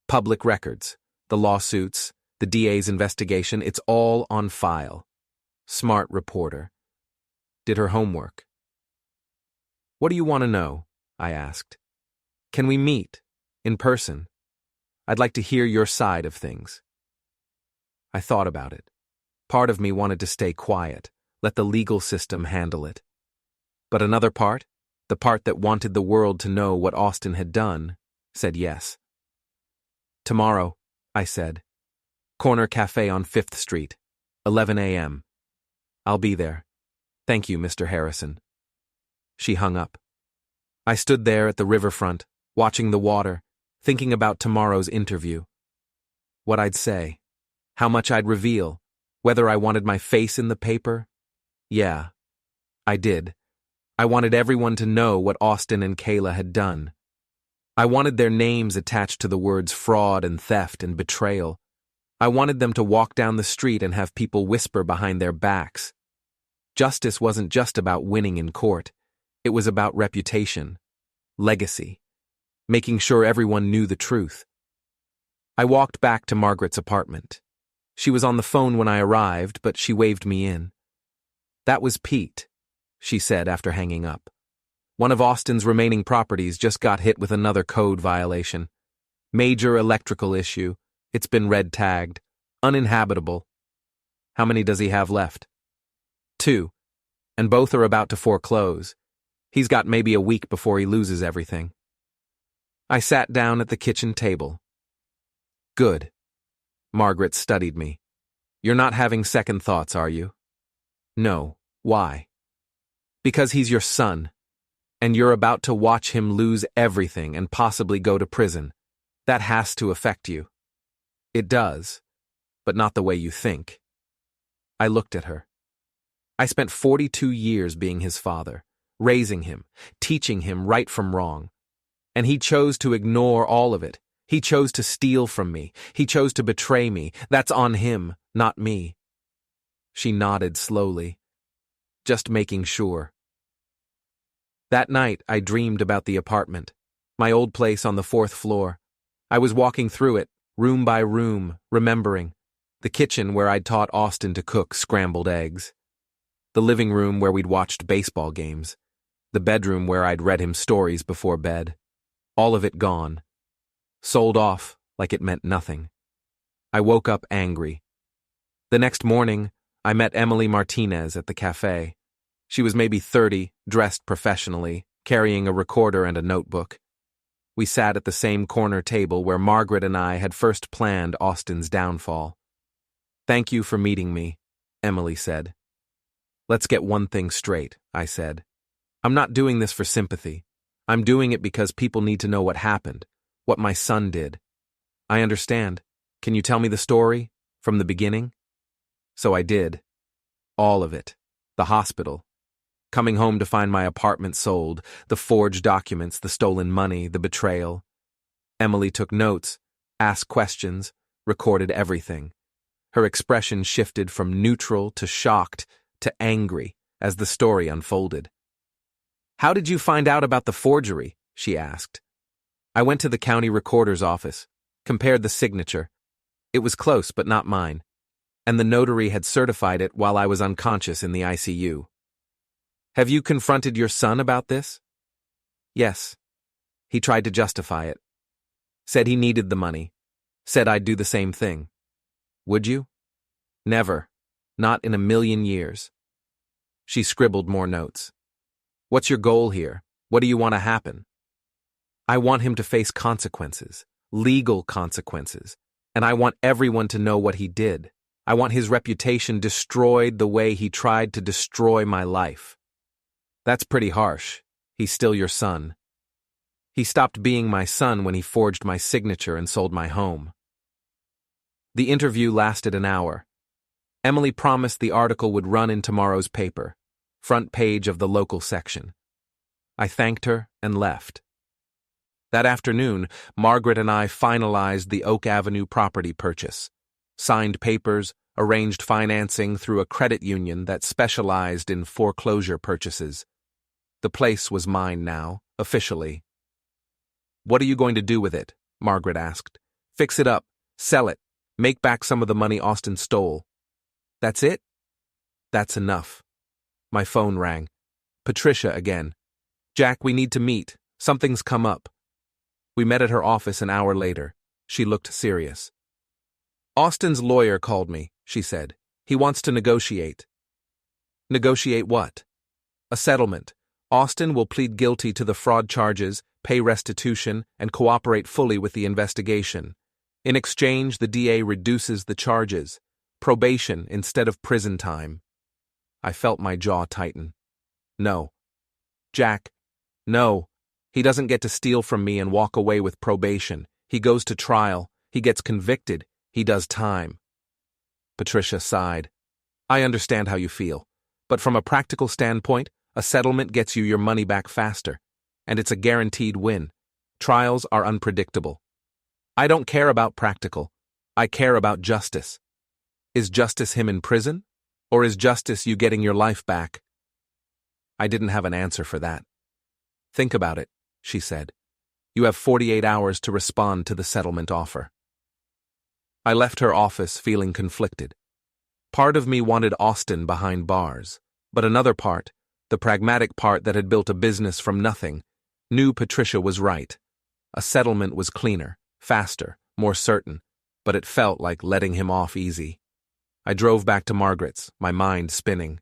Public records, the lawsuits, the DA's investigation, it's all on file. Smart reporter. Did her homework. What do you want to know? I asked. Can we meet? In person? I'd like to hear your side of things. I thought about it. Part of me wanted to stay quiet, let the legal system handle it. But another part, the part that wanted the world to know what Austin had done, said yes. Tomorrow, I said. Corner Cafe on 5th Street, 11 a.m. I'll be there. Thank you, Mr. Harrison. She hung up. I stood there at the riverfront, watching the water, thinking about tomorrow's interview. What I'd say, how much I'd reveal, whether I wanted my face in the paper. Yeah, I did. I wanted everyone to know what Austin and Kayla had done. I wanted their names attached to the words fraud and theft and betrayal. I wanted them to walk down the street and have people whisper behind their backs. Justice wasn't just about winning in court. It was about reputation, legacy, making sure everyone knew the truth. I walked back to Margaret's apartment. She was on the phone when I arrived, but she waved me in. That was Pete, she said after hanging up. One of Austin's remaining properties just got hit with another code violation. Major electrical issue. It's been red tagged. Uninhabitable. How many does he have left? 2. And both are about to foreclose. He's got maybe a week before he loses everything. I sat down at the kitchen table. Good. Margaret studied me. You're not having second thoughts, are you? No. Why? Because he's your son, and you're about to watch him lose everything and possibly go to prison. That has to affect you. It does, but not the way you think. I looked at her. I spent 42 years being his father, raising him, teaching him right from wrong. And he chose to ignore all of it. He chose to steal from me. He chose to betray me. That's on him, not me. She nodded slowly, just making sure. That night, I dreamed about the apartment, my old place on the 4th floor. I was walking through it, room by room, remembering. The kitchen where I'd taught Austin to cook scrambled eggs. The living room where we'd watched baseball games. The bedroom where I'd read him stories before bed. All of it gone. Sold off like it meant nothing. I woke up angry. The next morning, I met Emily Martinez at the cafe. She was maybe 30, dressed professionally, carrying a recorder and a notebook. We sat at the same corner table where Margaret and I had first planned Austin's downfall. Thank you for meeting me, Emily said. Let's get one thing straight, I said. I'm not doing this for sympathy. I'm doing it because people need to know what happened, what my son did. I understand. Can you tell me the story? From the beginning? So I did. All of it. The hospital. Coming home to find my apartment sold, the forged documents, the stolen money, the betrayal. Emily took notes, asked questions, recorded everything. Her expression shifted from neutral to shocked to angry as the story unfolded. How did you find out about the forgery? She asked. I went to the county recorder's office, compared the signature. It was close, but not mine. And the notary had certified it while I was unconscious in the ICU. Have you confronted your son about this? Yes. He tried to justify it. Said he needed the money. Said I'd do the same thing. Would you? Never. Not in a million years. She scribbled more notes. What's your goal here? What do you want to happen? I want him to face consequences, legal consequences, and I want everyone to know what he did. I want his reputation destroyed the way he tried to destroy my life. That's pretty harsh. He's still your son. He stopped being my son when he forged my signature and sold my home. The interview lasted an hour. Emily promised the article would run in tomorrow's paper, front page of the local section. I thanked her and left. That afternoon, Margaret and I finalized the Oak Avenue property purchase, signed papers, arranged financing through a credit union that specialized in foreclosure purchases. The place was mine now, officially. What are you going to do with it? Margaret asked. Fix it up, sell it, make back some of the money Austin stole. That's it? That's enough. My phone rang. Patricia again. Jack, we need to meet. Something's come up. We met at her office an hour later. She looked serious. Austin's lawyer called me, she said. He wants to negotiate. Negotiate what? A settlement. Austin will plead guilty to the fraud charges, pay restitution, and cooperate fully with the investigation. In exchange, the DA reduces the charges. Probation instead of prison time. I felt my jaw tighten. No. Jack, no. He doesn't get to steal from me and walk away with probation. He goes to trial. He gets convicted. He does time. Patricia sighed. I understand how you feel. But from a practical standpoint, a settlement gets you your money back faster. And it's a guaranteed win. Trials are unpredictable. I don't care about practical. I care about justice. Is justice him in prison? Or is justice you getting your life back? I didn't have an answer for that. Think about it, she said. You have 48 hours to respond to the settlement offer. I left her office feeling conflicted. Part of me wanted Austin behind bars, but another part, the pragmatic part that had built a business from nothing, knew Patricia was right. A settlement was cleaner, faster, more certain, but it felt like letting him off easy. I drove back to Margaret's, my mind spinning.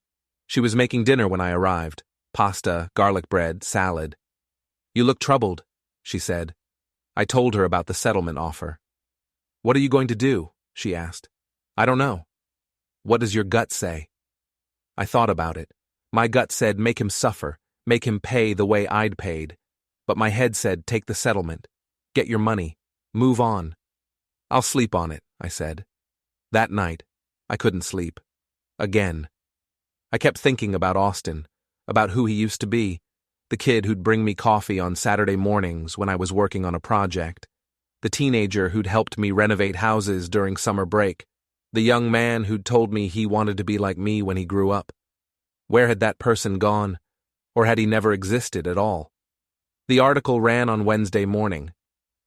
She was making dinner when I arrived. Pasta, garlic bread, salad. You look troubled, she said. I told her about the settlement offer. What are you going to do? She asked. I don't know. What does your gut say? I thought about it. My gut said make him suffer, make him pay the way I'd paid. But my head said take the settlement. Get your money. Move on. I'll sleep on it, I said. That night, I couldn't sleep. Again. I kept thinking about Austin, about who he used to be, the kid who'd bring me coffee on Saturday mornings when I was working on a project, the teenager who'd helped me renovate houses during summer break, the young man who'd told me he wanted to be like me when he grew up. Where had that person gone? Or had he never existed at all? The article ran on Wednesday morning.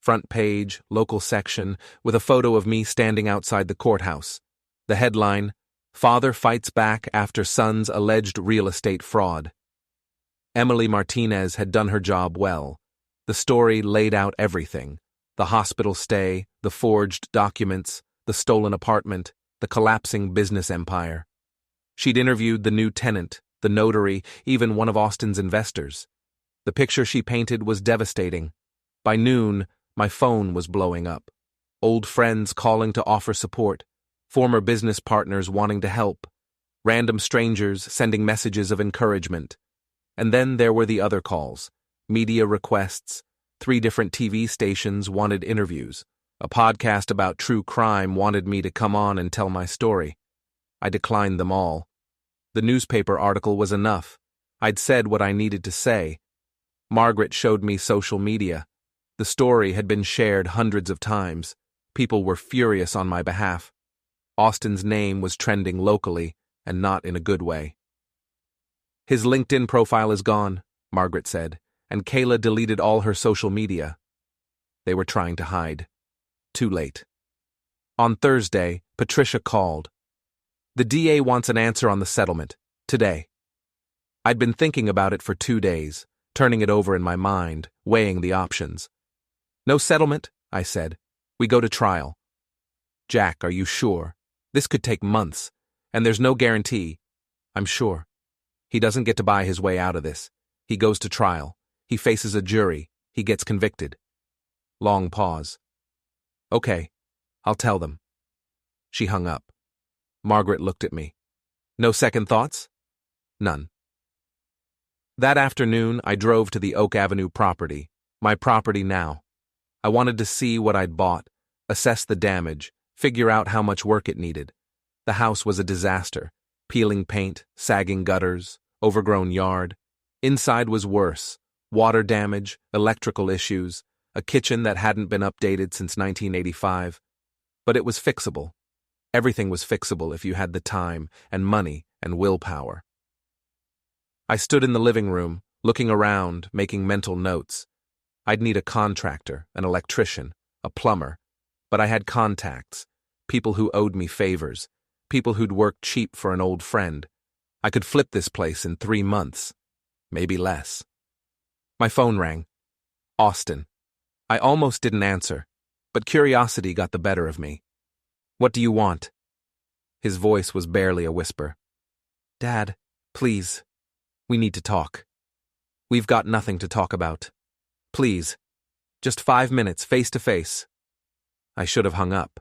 Front page, local section, with a photo of me standing outside the courthouse. The headline, Father Fights Back After Son's Alleged Real Estate Fraud. Emily Martinez had done her job well. The story laid out everything. The hospital stay, the forged documents, the stolen apartment, the collapsing business empire. She'd interviewed the new tenant, the notary, even one of Austin's investors. The picture she painted was devastating. By noon, my phone was blowing up. Old friends calling to offer support. Former business partners wanting to help. Random strangers sending messages of encouragement. And then there were the other calls. Media requests. 3 different TV stations wanted interviews. A podcast about true crime wanted me to come on and tell my story. I declined them all. The newspaper article was enough. I'd said what I needed to say. Margaret showed me social media. The story had been shared hundreds of times. People were furious on my behalf. Austin's name was trending locally, and not in a good way. His LinkedIn profile is gone, Margaret said, and Kayla deleted all her social media. They were trying to hide. Too late. On Thursday, Patricia called. The DA wants an answer on the settlement, today. I'd been thinking about it for 2 days, turning it over in my mind, weighing the options. No settlement, I said. We go to trial. Jack, are you sure? This could take months, and there's no guarantee. I'm sure. He doesn't get to buy his way out of this. He goes to trial. He faces a jury. He gets convicted. Long pause. Okay, I'll tell them. She hung up. Margaret looked at me. No second thoughts? None. That afternoon, I drove to the Oak Avenue property, my property now. I wanted to see what I'd bought, assess the damage, figure out how much work it needed. The house was a disaster. Peeling paint, sagging gutters, overgrown yard. Inside was worse. Water damage, electrical issues, a kitchen that hadn't been updated since 1985. But it was fixable. Everything was fixable if you had the time and money and willpower. I stood in the living room, looking around, making mental notes. I'd need a contractor, an electrician, a plumber, but I had contacts, people who owed me favors, people who'd worked cheap for an old friend. I could flip this place in 3 months, maybe less. My phone rang. Austin. I almost didn't answer, but curiosity got the better of me. What do you want? His voice was barely a whisper. Dad, please. We need to talk. We've got nothing to talk about. Please. Just 5 minutes, face to face. I should have hung up.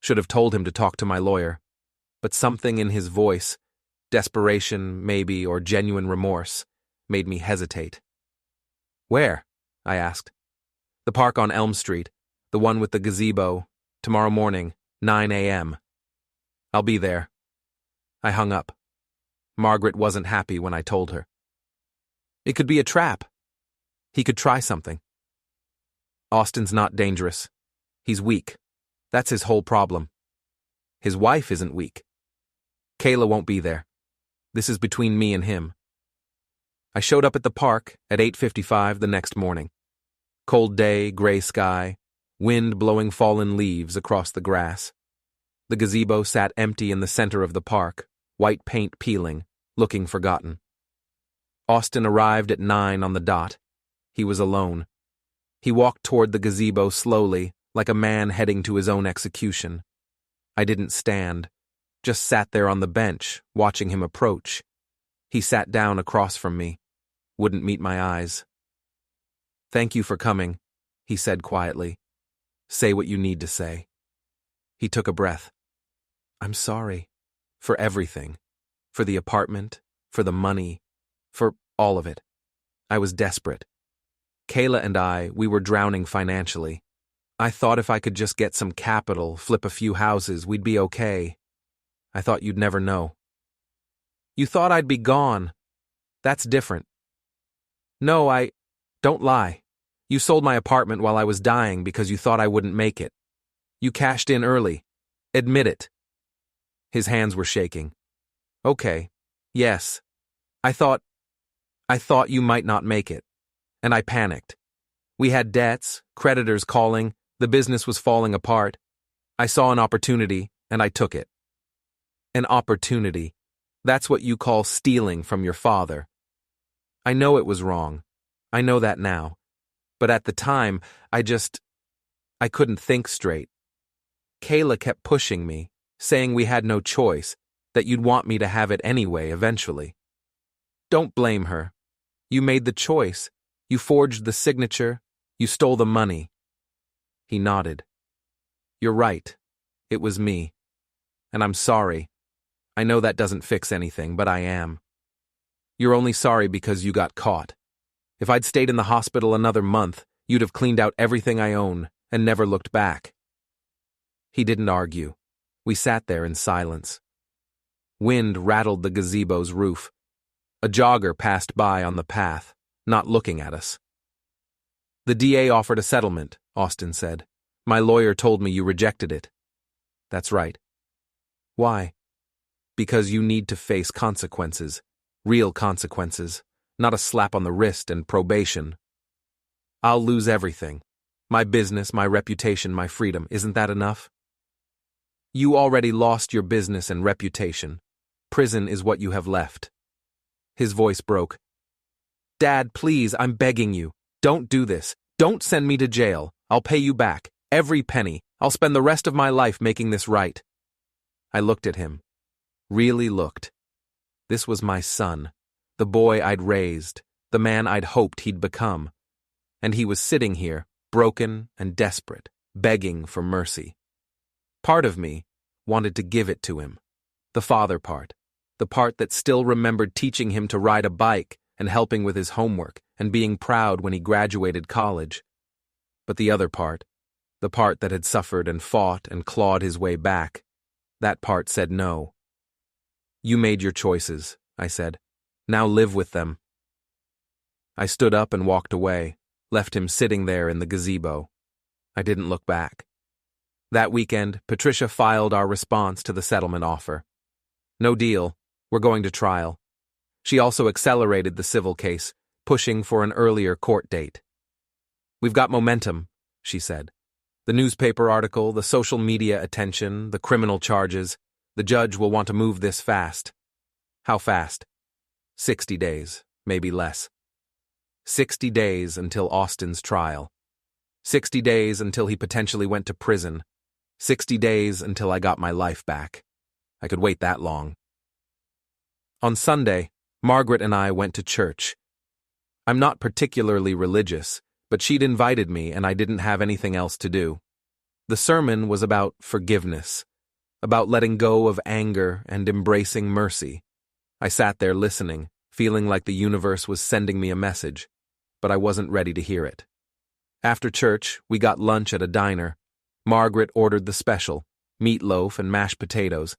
Should have told him to talk to my lawyer. But something in his voice, desperation maybe or genuine remorse, made me hesitate. Where? I asked. The park on Elm Street, the one with the gazebo, tomorrow morning, 9 a.m. I'll be there. I hung up. Margaret wasn't happy when I told her. It could be a trap. He could try something. Austin's not dangerous. He's weak. That's his whole problem. His wife isn't weak. Kayla won't be there. This is between me and him. I showed up at the park at 8:55 the next morning. Cold day, gray sky, wind blowing fallen leaves across the grass. The gazebo sat empty in the center of the park, white paint peeling, looking forgotten. Austin arrived at 9 on the dot. He was alone. He walked toward the gazebo slowly, like a man heading to his own execution. I didn't stand, just sat there on the bench, watching him approach. He sat down across from me, wouldn't meet my eyes. Thank you for coming, he said quietly. Say what you need to say. He took a breath. I'm sorry. For everything. For the apartment, for the money, for all of it. I was desperate. Kayla and we were drowning financially. I thought if I could just get some capital, flip a few houses, we'd be okay. I thought you'd never know. You thought I'd be gone. That's different. No, don't lie. You sold my apartment while I was dying because you thought I wouldn't make it. You cashed in early. Admit it. His hands were shaking. Okay. Yes. I thought you might not make it. And I panicked. We had debts, creditors calling, the business was falling apart. I saw an opportunity, and I took it. An opportunity. That's what you call stealing from your father. I know it was wrong. I know that now. But at the time, I couldn't think straight. Kayla kept pushing me, saying we had no choice, that you'd want me to have it anyway eventually. Don't blame her. You made the choice. You forged the signature. You stole the money. He nodded. You're right. It was me. And I'm sorry. I know that doesn't fix anything, but I am. You're only sorry because you got caught. If I'd stayed in the hospital another month, you'd have cleaned out everything I own and never looked back. He didn't argue. We sat there in silence. Wind rattled the gazebo's roof. A jogger passed by on the path, not looking at us. "The DA offered a settlement," Austin said. "My lawyer told me you rejected it." "That's right." "Why?" "Because you need to face consequences. Real consequences. Not a slap on the wrist and probation." "I'll lose everything. My business, my reputation, my freedom. Isn't that enough?" "You already lost your business and reputation. Prison is what you have left." His voice broke. "Dad, please, I'm begging you. Don't do this. Don't send me to jail. I'll pay you back. Every penny. I'll spend the rest of my life making this right." I looked at him. Really looked. This was my son. The boy I'd raised. The man I'd hoped he'd become. And he was sitting here, broken and desperate, begging for mercy. Part of me wanted to give it to him. The father part. The part that still remembered teaching him to ride a bike and helping with his homework and being proud when he graduated college. But the other part, the part that had suffered and fought and clawed his way back, that part said no. "You made your choices," I said. "Now live with them." I stood up and walked away, left him sitting there in the gazebo. I didn't look back. That weekend, Patricia filed our response to the settlement offer. No deal. We're going to trial. She also accelerated the civil case, pushing for an earlier court date. "We've got momentum," she said. "The newspaper article, the social media attention, the criminal charges. The judge will want to move this fast." "How fast?" 60 days, maybe less. 60 days until Austin's trial. 60 days until he potentially went to prison. 60 days until I got my life back. I could wait that long. On Sunday, Margaret and I went to church. I'm not particularly religious, but she'd invited me and I didn't have anything else to do. The sermon was about forgiveness, about letting go of anger and embracing mercy. I sat there listening, feeling like the universe was sending me a message, but I wasn't ready to hear it. After church, we got lunch at a diner. Margaret ordered the special, meatloaf and mashed potatoes.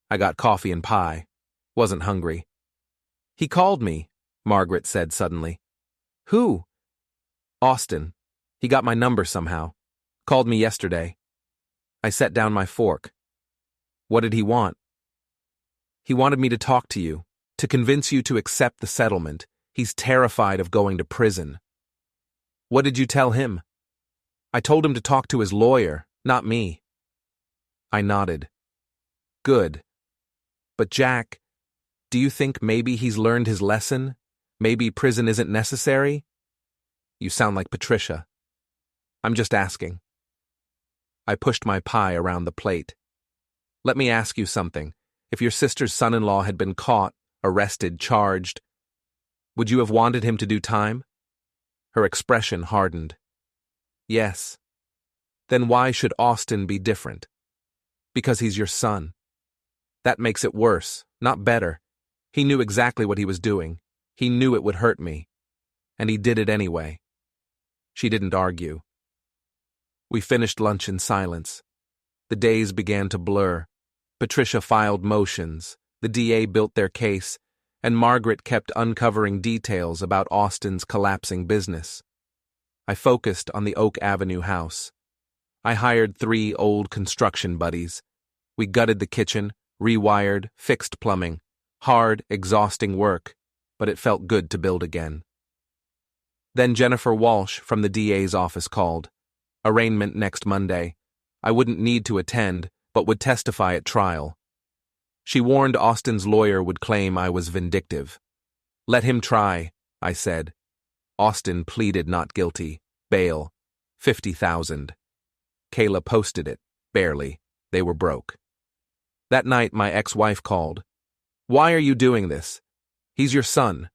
I got coffee and pie. Wasn't hungry. "He called me," Margaret said suddenly. "Who?" "Austin. He got my number somehow. Called me yesterday." I set down my fork. "What did he want?" "He wanted me to talk to you, to convince you to accept the settlement. He's terrified of going to prison." "What did you tell him?" "I told him to talk to his lawyer, not me." I nodded. "Good. But Jack, do you think maybe he's learned his lesson? Maybe prison isn't necessary?" "You sound like Patricia." "I'm just asking." I pushed my pie around the plate. "Let me ask you something. If your sister's son-in-law had been caught, arrested, charged, would you have wanted him to do time?" Her expression hardened. "Yes." "Then why should Austin be different?" "Because he's your son." "That makes it worse, not better. He knew exactly what he was doing. He knew it would hurt me. And he did it anyway." She didn't argue. We finished lunch in silence. The days began to blur. Patricia filed motions, the DA built their case, and Margaret kept uncovering details about Austin's collapsing business. I focused on the Oak Avenue house. I hired 3 old construction buddies. We gutted the kitchen, rewired, fixed plumbing. Hard, exhausting work, but it felt good to build again. Then Jennifer Walsh from the DA's office called. Arraignment next Monday. I wouldn't need to attend, but would testify at trial. She warned Austin's lawyer would claim I was vindictive. "Let him try," I said. Austin pleaded not guilty. Bail. $50,000. Kayla posted it. Barely. They were broke. That night my ex-wife called. "Why are you doing this? He's your son."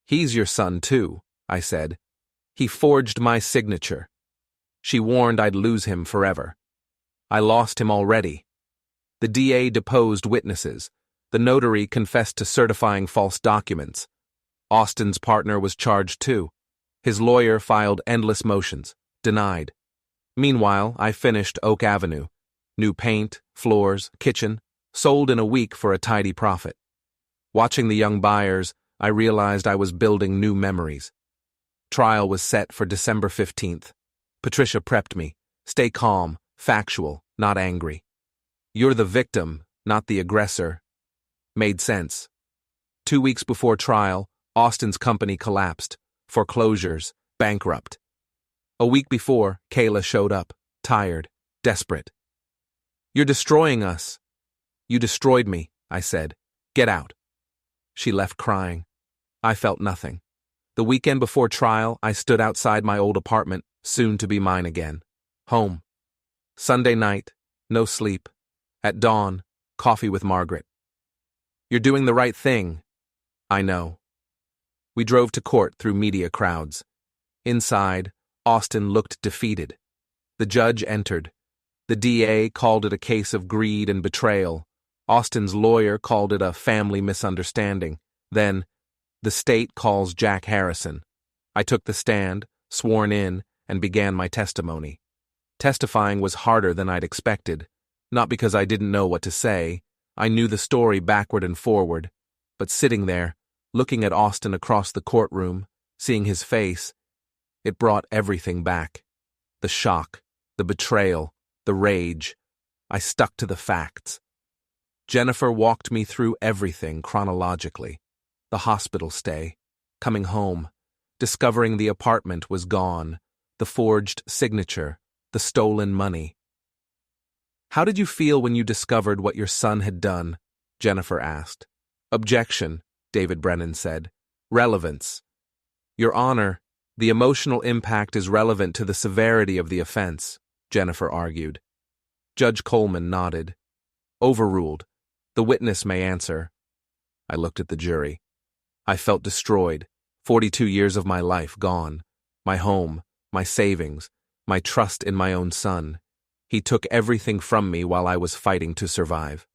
"He's your son too," I said. "He forged my signature." She warned I'd lose him forever. I lost him already. The DA deposed witnesses. The notary confessed to certifying false documents. Austin's partner was charged too. His lawyer filed endless motions. Denied. Meanwhile, I finished Oak Avenue. New paint, floors, kitchen, sold in a week for a tidy profit. Watching the young buyers, I realized I was building new memories. Trial was set for December 15th. Patricia prepped me. Stay calm, factual, not angry. You're the victim, not the aggressor. Made sense. 2 weeks before trial, Austin's company collapsed. Foreclosures, bankrupt. A week before, Kayla showed up, tired, desperate. You're destroying us. You destroyed me, I said. Get out. She left crying. I felt nothing. The weekend before trial, I stood outside my old apartment, soon to be mine again. Home. Sunday night, no sleep. At dawn, coffee with Margaret. You're doing the right thing. I know. We drove to court through media crowds. Inside, Austin looked defeated. The judge entered. The DA called it a case of greed and betrayal. Austin's lawyer called it a family misunderstanding. Then, the state calls Jack Harrison. I took the stand, sworn in, and began my testimony. Testifying was harder than I'd expected. Not because I didn't know what to say. I knew the story backward and forward. But sitting there, looking at Austin across the courtroom, seeing his face, it brought everything back. The shock, the betrayal, the rage. I stuck to the facts. Jennifer walked me through everything chronologically. The hospital stay, coming home, discovering the apartment was gone, the forged signature, the stolen money. How did you feel when you discovered what your son had done? Jennifer asked. Objection, David Brennan said. Relevance. Your Honor, the emotional impact is relevant to the severity of the offense, Jennifer argued. Judge Coleman nodded. Overruled. The witness may answer. I looked at the jury. I felt destroyed. 42 years of my life gone. My home, my savings, my trust in my own son. He took everything from me while I was fighting to survive.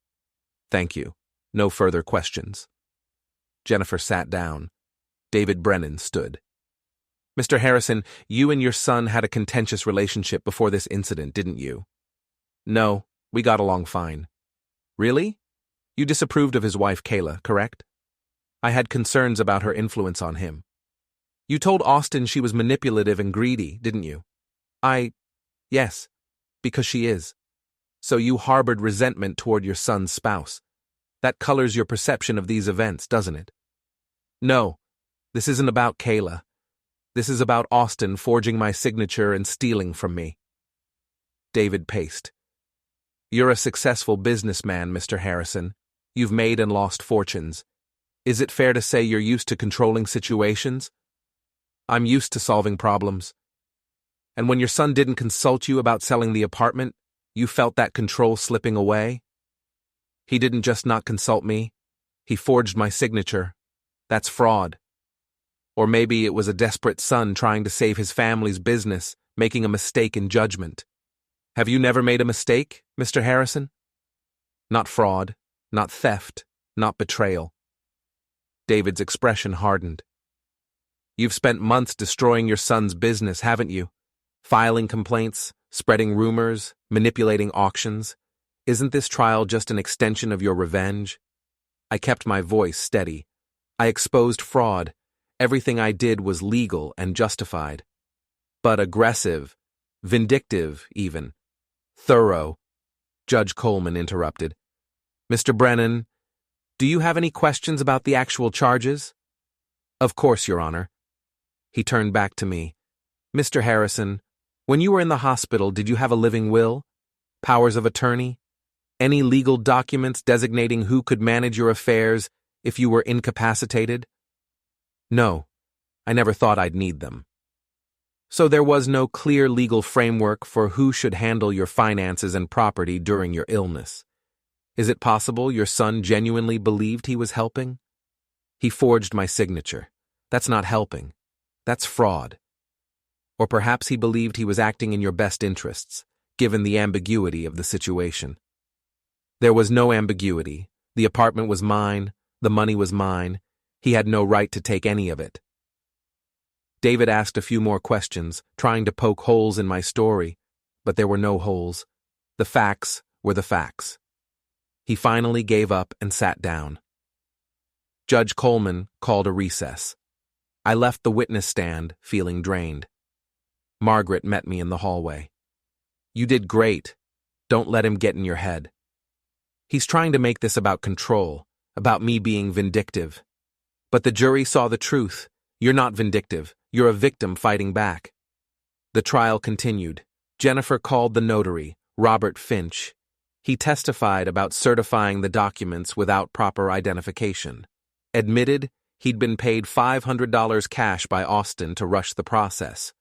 Thank you. No further questions. Jennifer sat down. David Brennan stood. Mr. Harrison, you and your son had a contentious relationship before this incident, didn't you? No, we got along fine. Really? You disapproved of his wife, Kayla, correct? I had concerns about her influence on him. You told Austin she was manipulative and greedy, didn't you? Yes, because she is. So you harbored resentment toward your son's spouse. That colors your perception of these events, doesn't it? No, this isn't about Kayla. This is about Austin forging my signature and stealing from me. David paced. You're a successful businessman, Mr. Harrison. You've made and lost fortunes. Is it fair to say you're used to controlling situations? I'm used to solving problems. And when your son didn't consult you about selling the apartment, you felt that control slipping away? He didn't just not consult me. He forged my signature. That's fraud. Or maybe it was a desperate son trying to save his family's business, making a mistake in judgment. Have you never made a mistake, Mr. Harrison? Not fraud, not theft, not betrayal. David's expression hardened. You've spent months destroying your son's business, haven't you? Filing complaints, spreading rumors, manipulating auctions. Isn't this trial just an extension of your revenge? I kept my voice steady. I exposed fraud. Everything I did was legal and justified. But aggressive, vindictive even. Thorough. Judge Coleman interrupted. Mr. Brennan, do you have any questions about the actual charges? Of course, Your Honor. He turned back to me. Mr. Harrison, when you were in the hospital, did you have a living will? Powers of attorney? Any legal documents designating who could manage your affairs if you were incapacitated? No, I never thought I'd need them. So there was no clear legal framework for who should handle your finances and property during your illness. Is it possible your son genuinely believed he was helping? He forged my signature. That's not helping. That's fraud. Or perhaps he believed he was acting in your best interests, given the ambiguity of the situation. There was no ambiguity. The apartment was mine. The money was mine. He had no right to take any of it. David asked a few more questions, trying to poke holes in my story, but there were no holes. The facts were the facts. He finally gave up and sat down. Judge Coleman called a recess. I left the witness stand feeling drained. Margaret met me in the hallway. "You did great. Don't let him get in your head. He's trying to make this about control, about me being vindictive. But the jury saw the truth. You're not vindictive. You're a victim fighting back." The trial continued. Jennifer called the notary, Robert Finch. He testified about certifying the documents without proper identification. Admitted he'd been paid $500 cash by Austin to rush the process.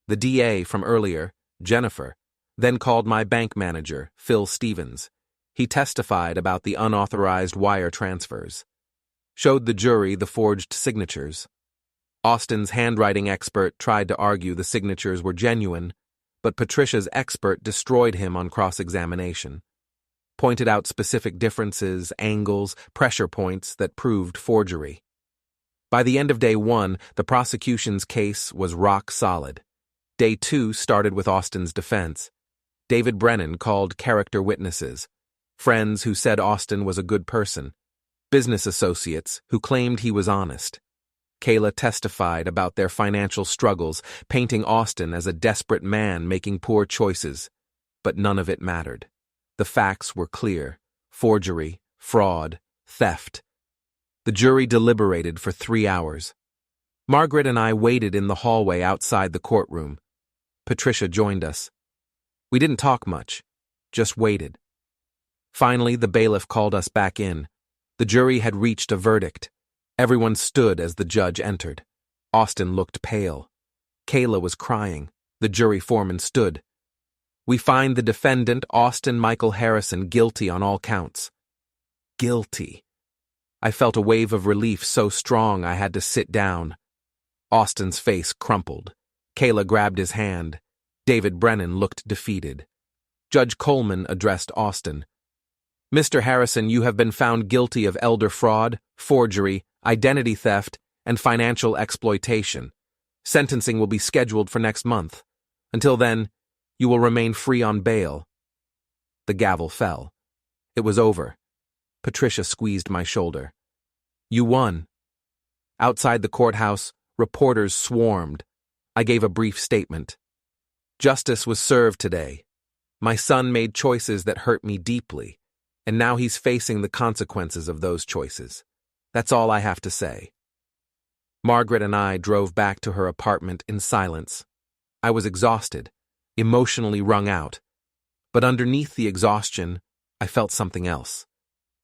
The DA from earlier, Jennifer, then called my bank manager, Phil Stevens. He testified about the unauthorized wire transfers. Showed the jury the forged signatures. Austin's handwriting expert tried to argue the signatures were genuine, but Patricia's expert destroyed him on cross-examination. Pointed out specific differences, angles, pressure points that proved forgery. By the end of day 1, the prosecution's case was rock solid. Day 2 started with Austin's defense. David Brennan called character witnesses, friends who said Austin was a good person, business associates who claimed he was honest. Kayla testified about their financial struggles, painting Austin as a desperate man making poor choices. But none of it mattered. The facts were clear: forgery, fraud, theft. The jury deliberated for 3 hours. Margaret and I waited in the hallway outside the courtroom. Patricia joined us. We didn't talk much, just waited. Finally, the bailiff called us back in. The jury had reached a verdict. Everyone stood as the judge entered. Austin looked pale. Kayla was crying. The jury foreman stood. "We find the defendant, Austin Michael Harrison, guilty on all counts." Guilty. I felt a wave of relief so strong I had to sit down. Austin's face crumpled. Kayla grabbed his hand. David Brennan looked defeated. Judge Coleman addressed Austin. "Mr. Harrison, you have been found guilty of elder fraud, forgery, identity theft, and financial exploitation. Sentencing will be scheduled for next month. Until then, you will remain free on bail." The gavel fell. It was over. Patricia squeezed my shoulder. "You won." Outside the courthouse, reporters swarmed. I gave a brief statement. "Justice was served today. My son made choices that hurt me deeply, and now he's facing the consequences of those choices. That's all I have to say." Margaret and I drove back to her apartment in silence. I was exhausted, emotionally wrung out. But underneath the exhaustion, I felt something else.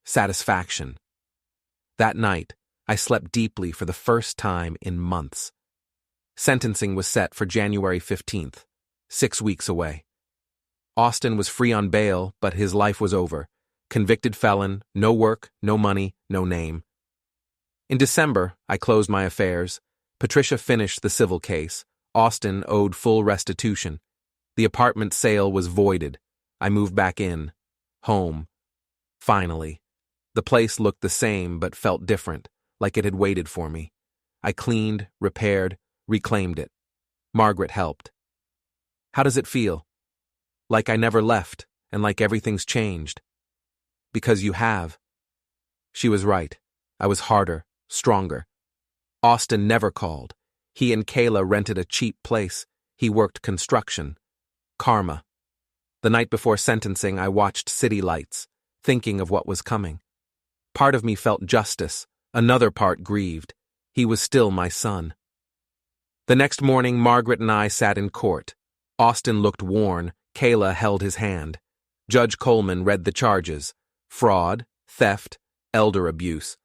Satisfaction. That night, I slept deeply for the first time in months. Sentencing was set for January 15th, 6 weeks away. Austin was free on bail, but his life was over. Convicted felon, no work, no money, no name. In December, I closed my affairs. Patricia finished the civil case. Austin owed full restitution. The apartment sale was voided. I moved back in. Home. Finally. The place looked the same but felt different, like it had waited for me. I cleaned, repaired, reclaimed it. Margaret helped. "How does it feel?" "Like I never left, and like everything's changed." "Because you have." She was right. I was harder, stronger. Austin never called. He and Kayla rented a cheap place. He worked construction. Karma. The night before sentencing, I watched city lights, thinking of what was coming. Part of me felt justice. Another part grieved. He was still my son. The next morning, Margaret and I sat in court. Austin looked worn. Kayla held his hand. Judge Coleman read the charges: fraud, theft, elder abuse.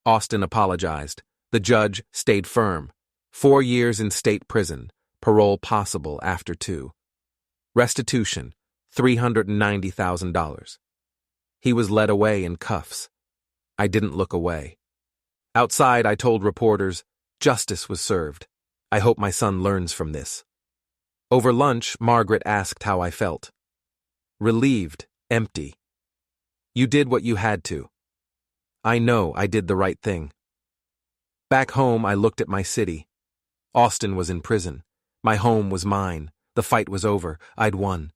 Austin apologized. The judge stayed firm. 4 years in state prison, parole possible after 2. Restitution, $390,000. He was led away in cuffs. I didn't look away. Outside, I told reporters, justice was served. I hope my son learns from this. Over lunch, Margaret asked how I felt. Relieved, empty. You did what you had to. I know I did the right thing. Back home, I looked at my city. Austin was in prison. My home was mine. The fight was over. I'd won.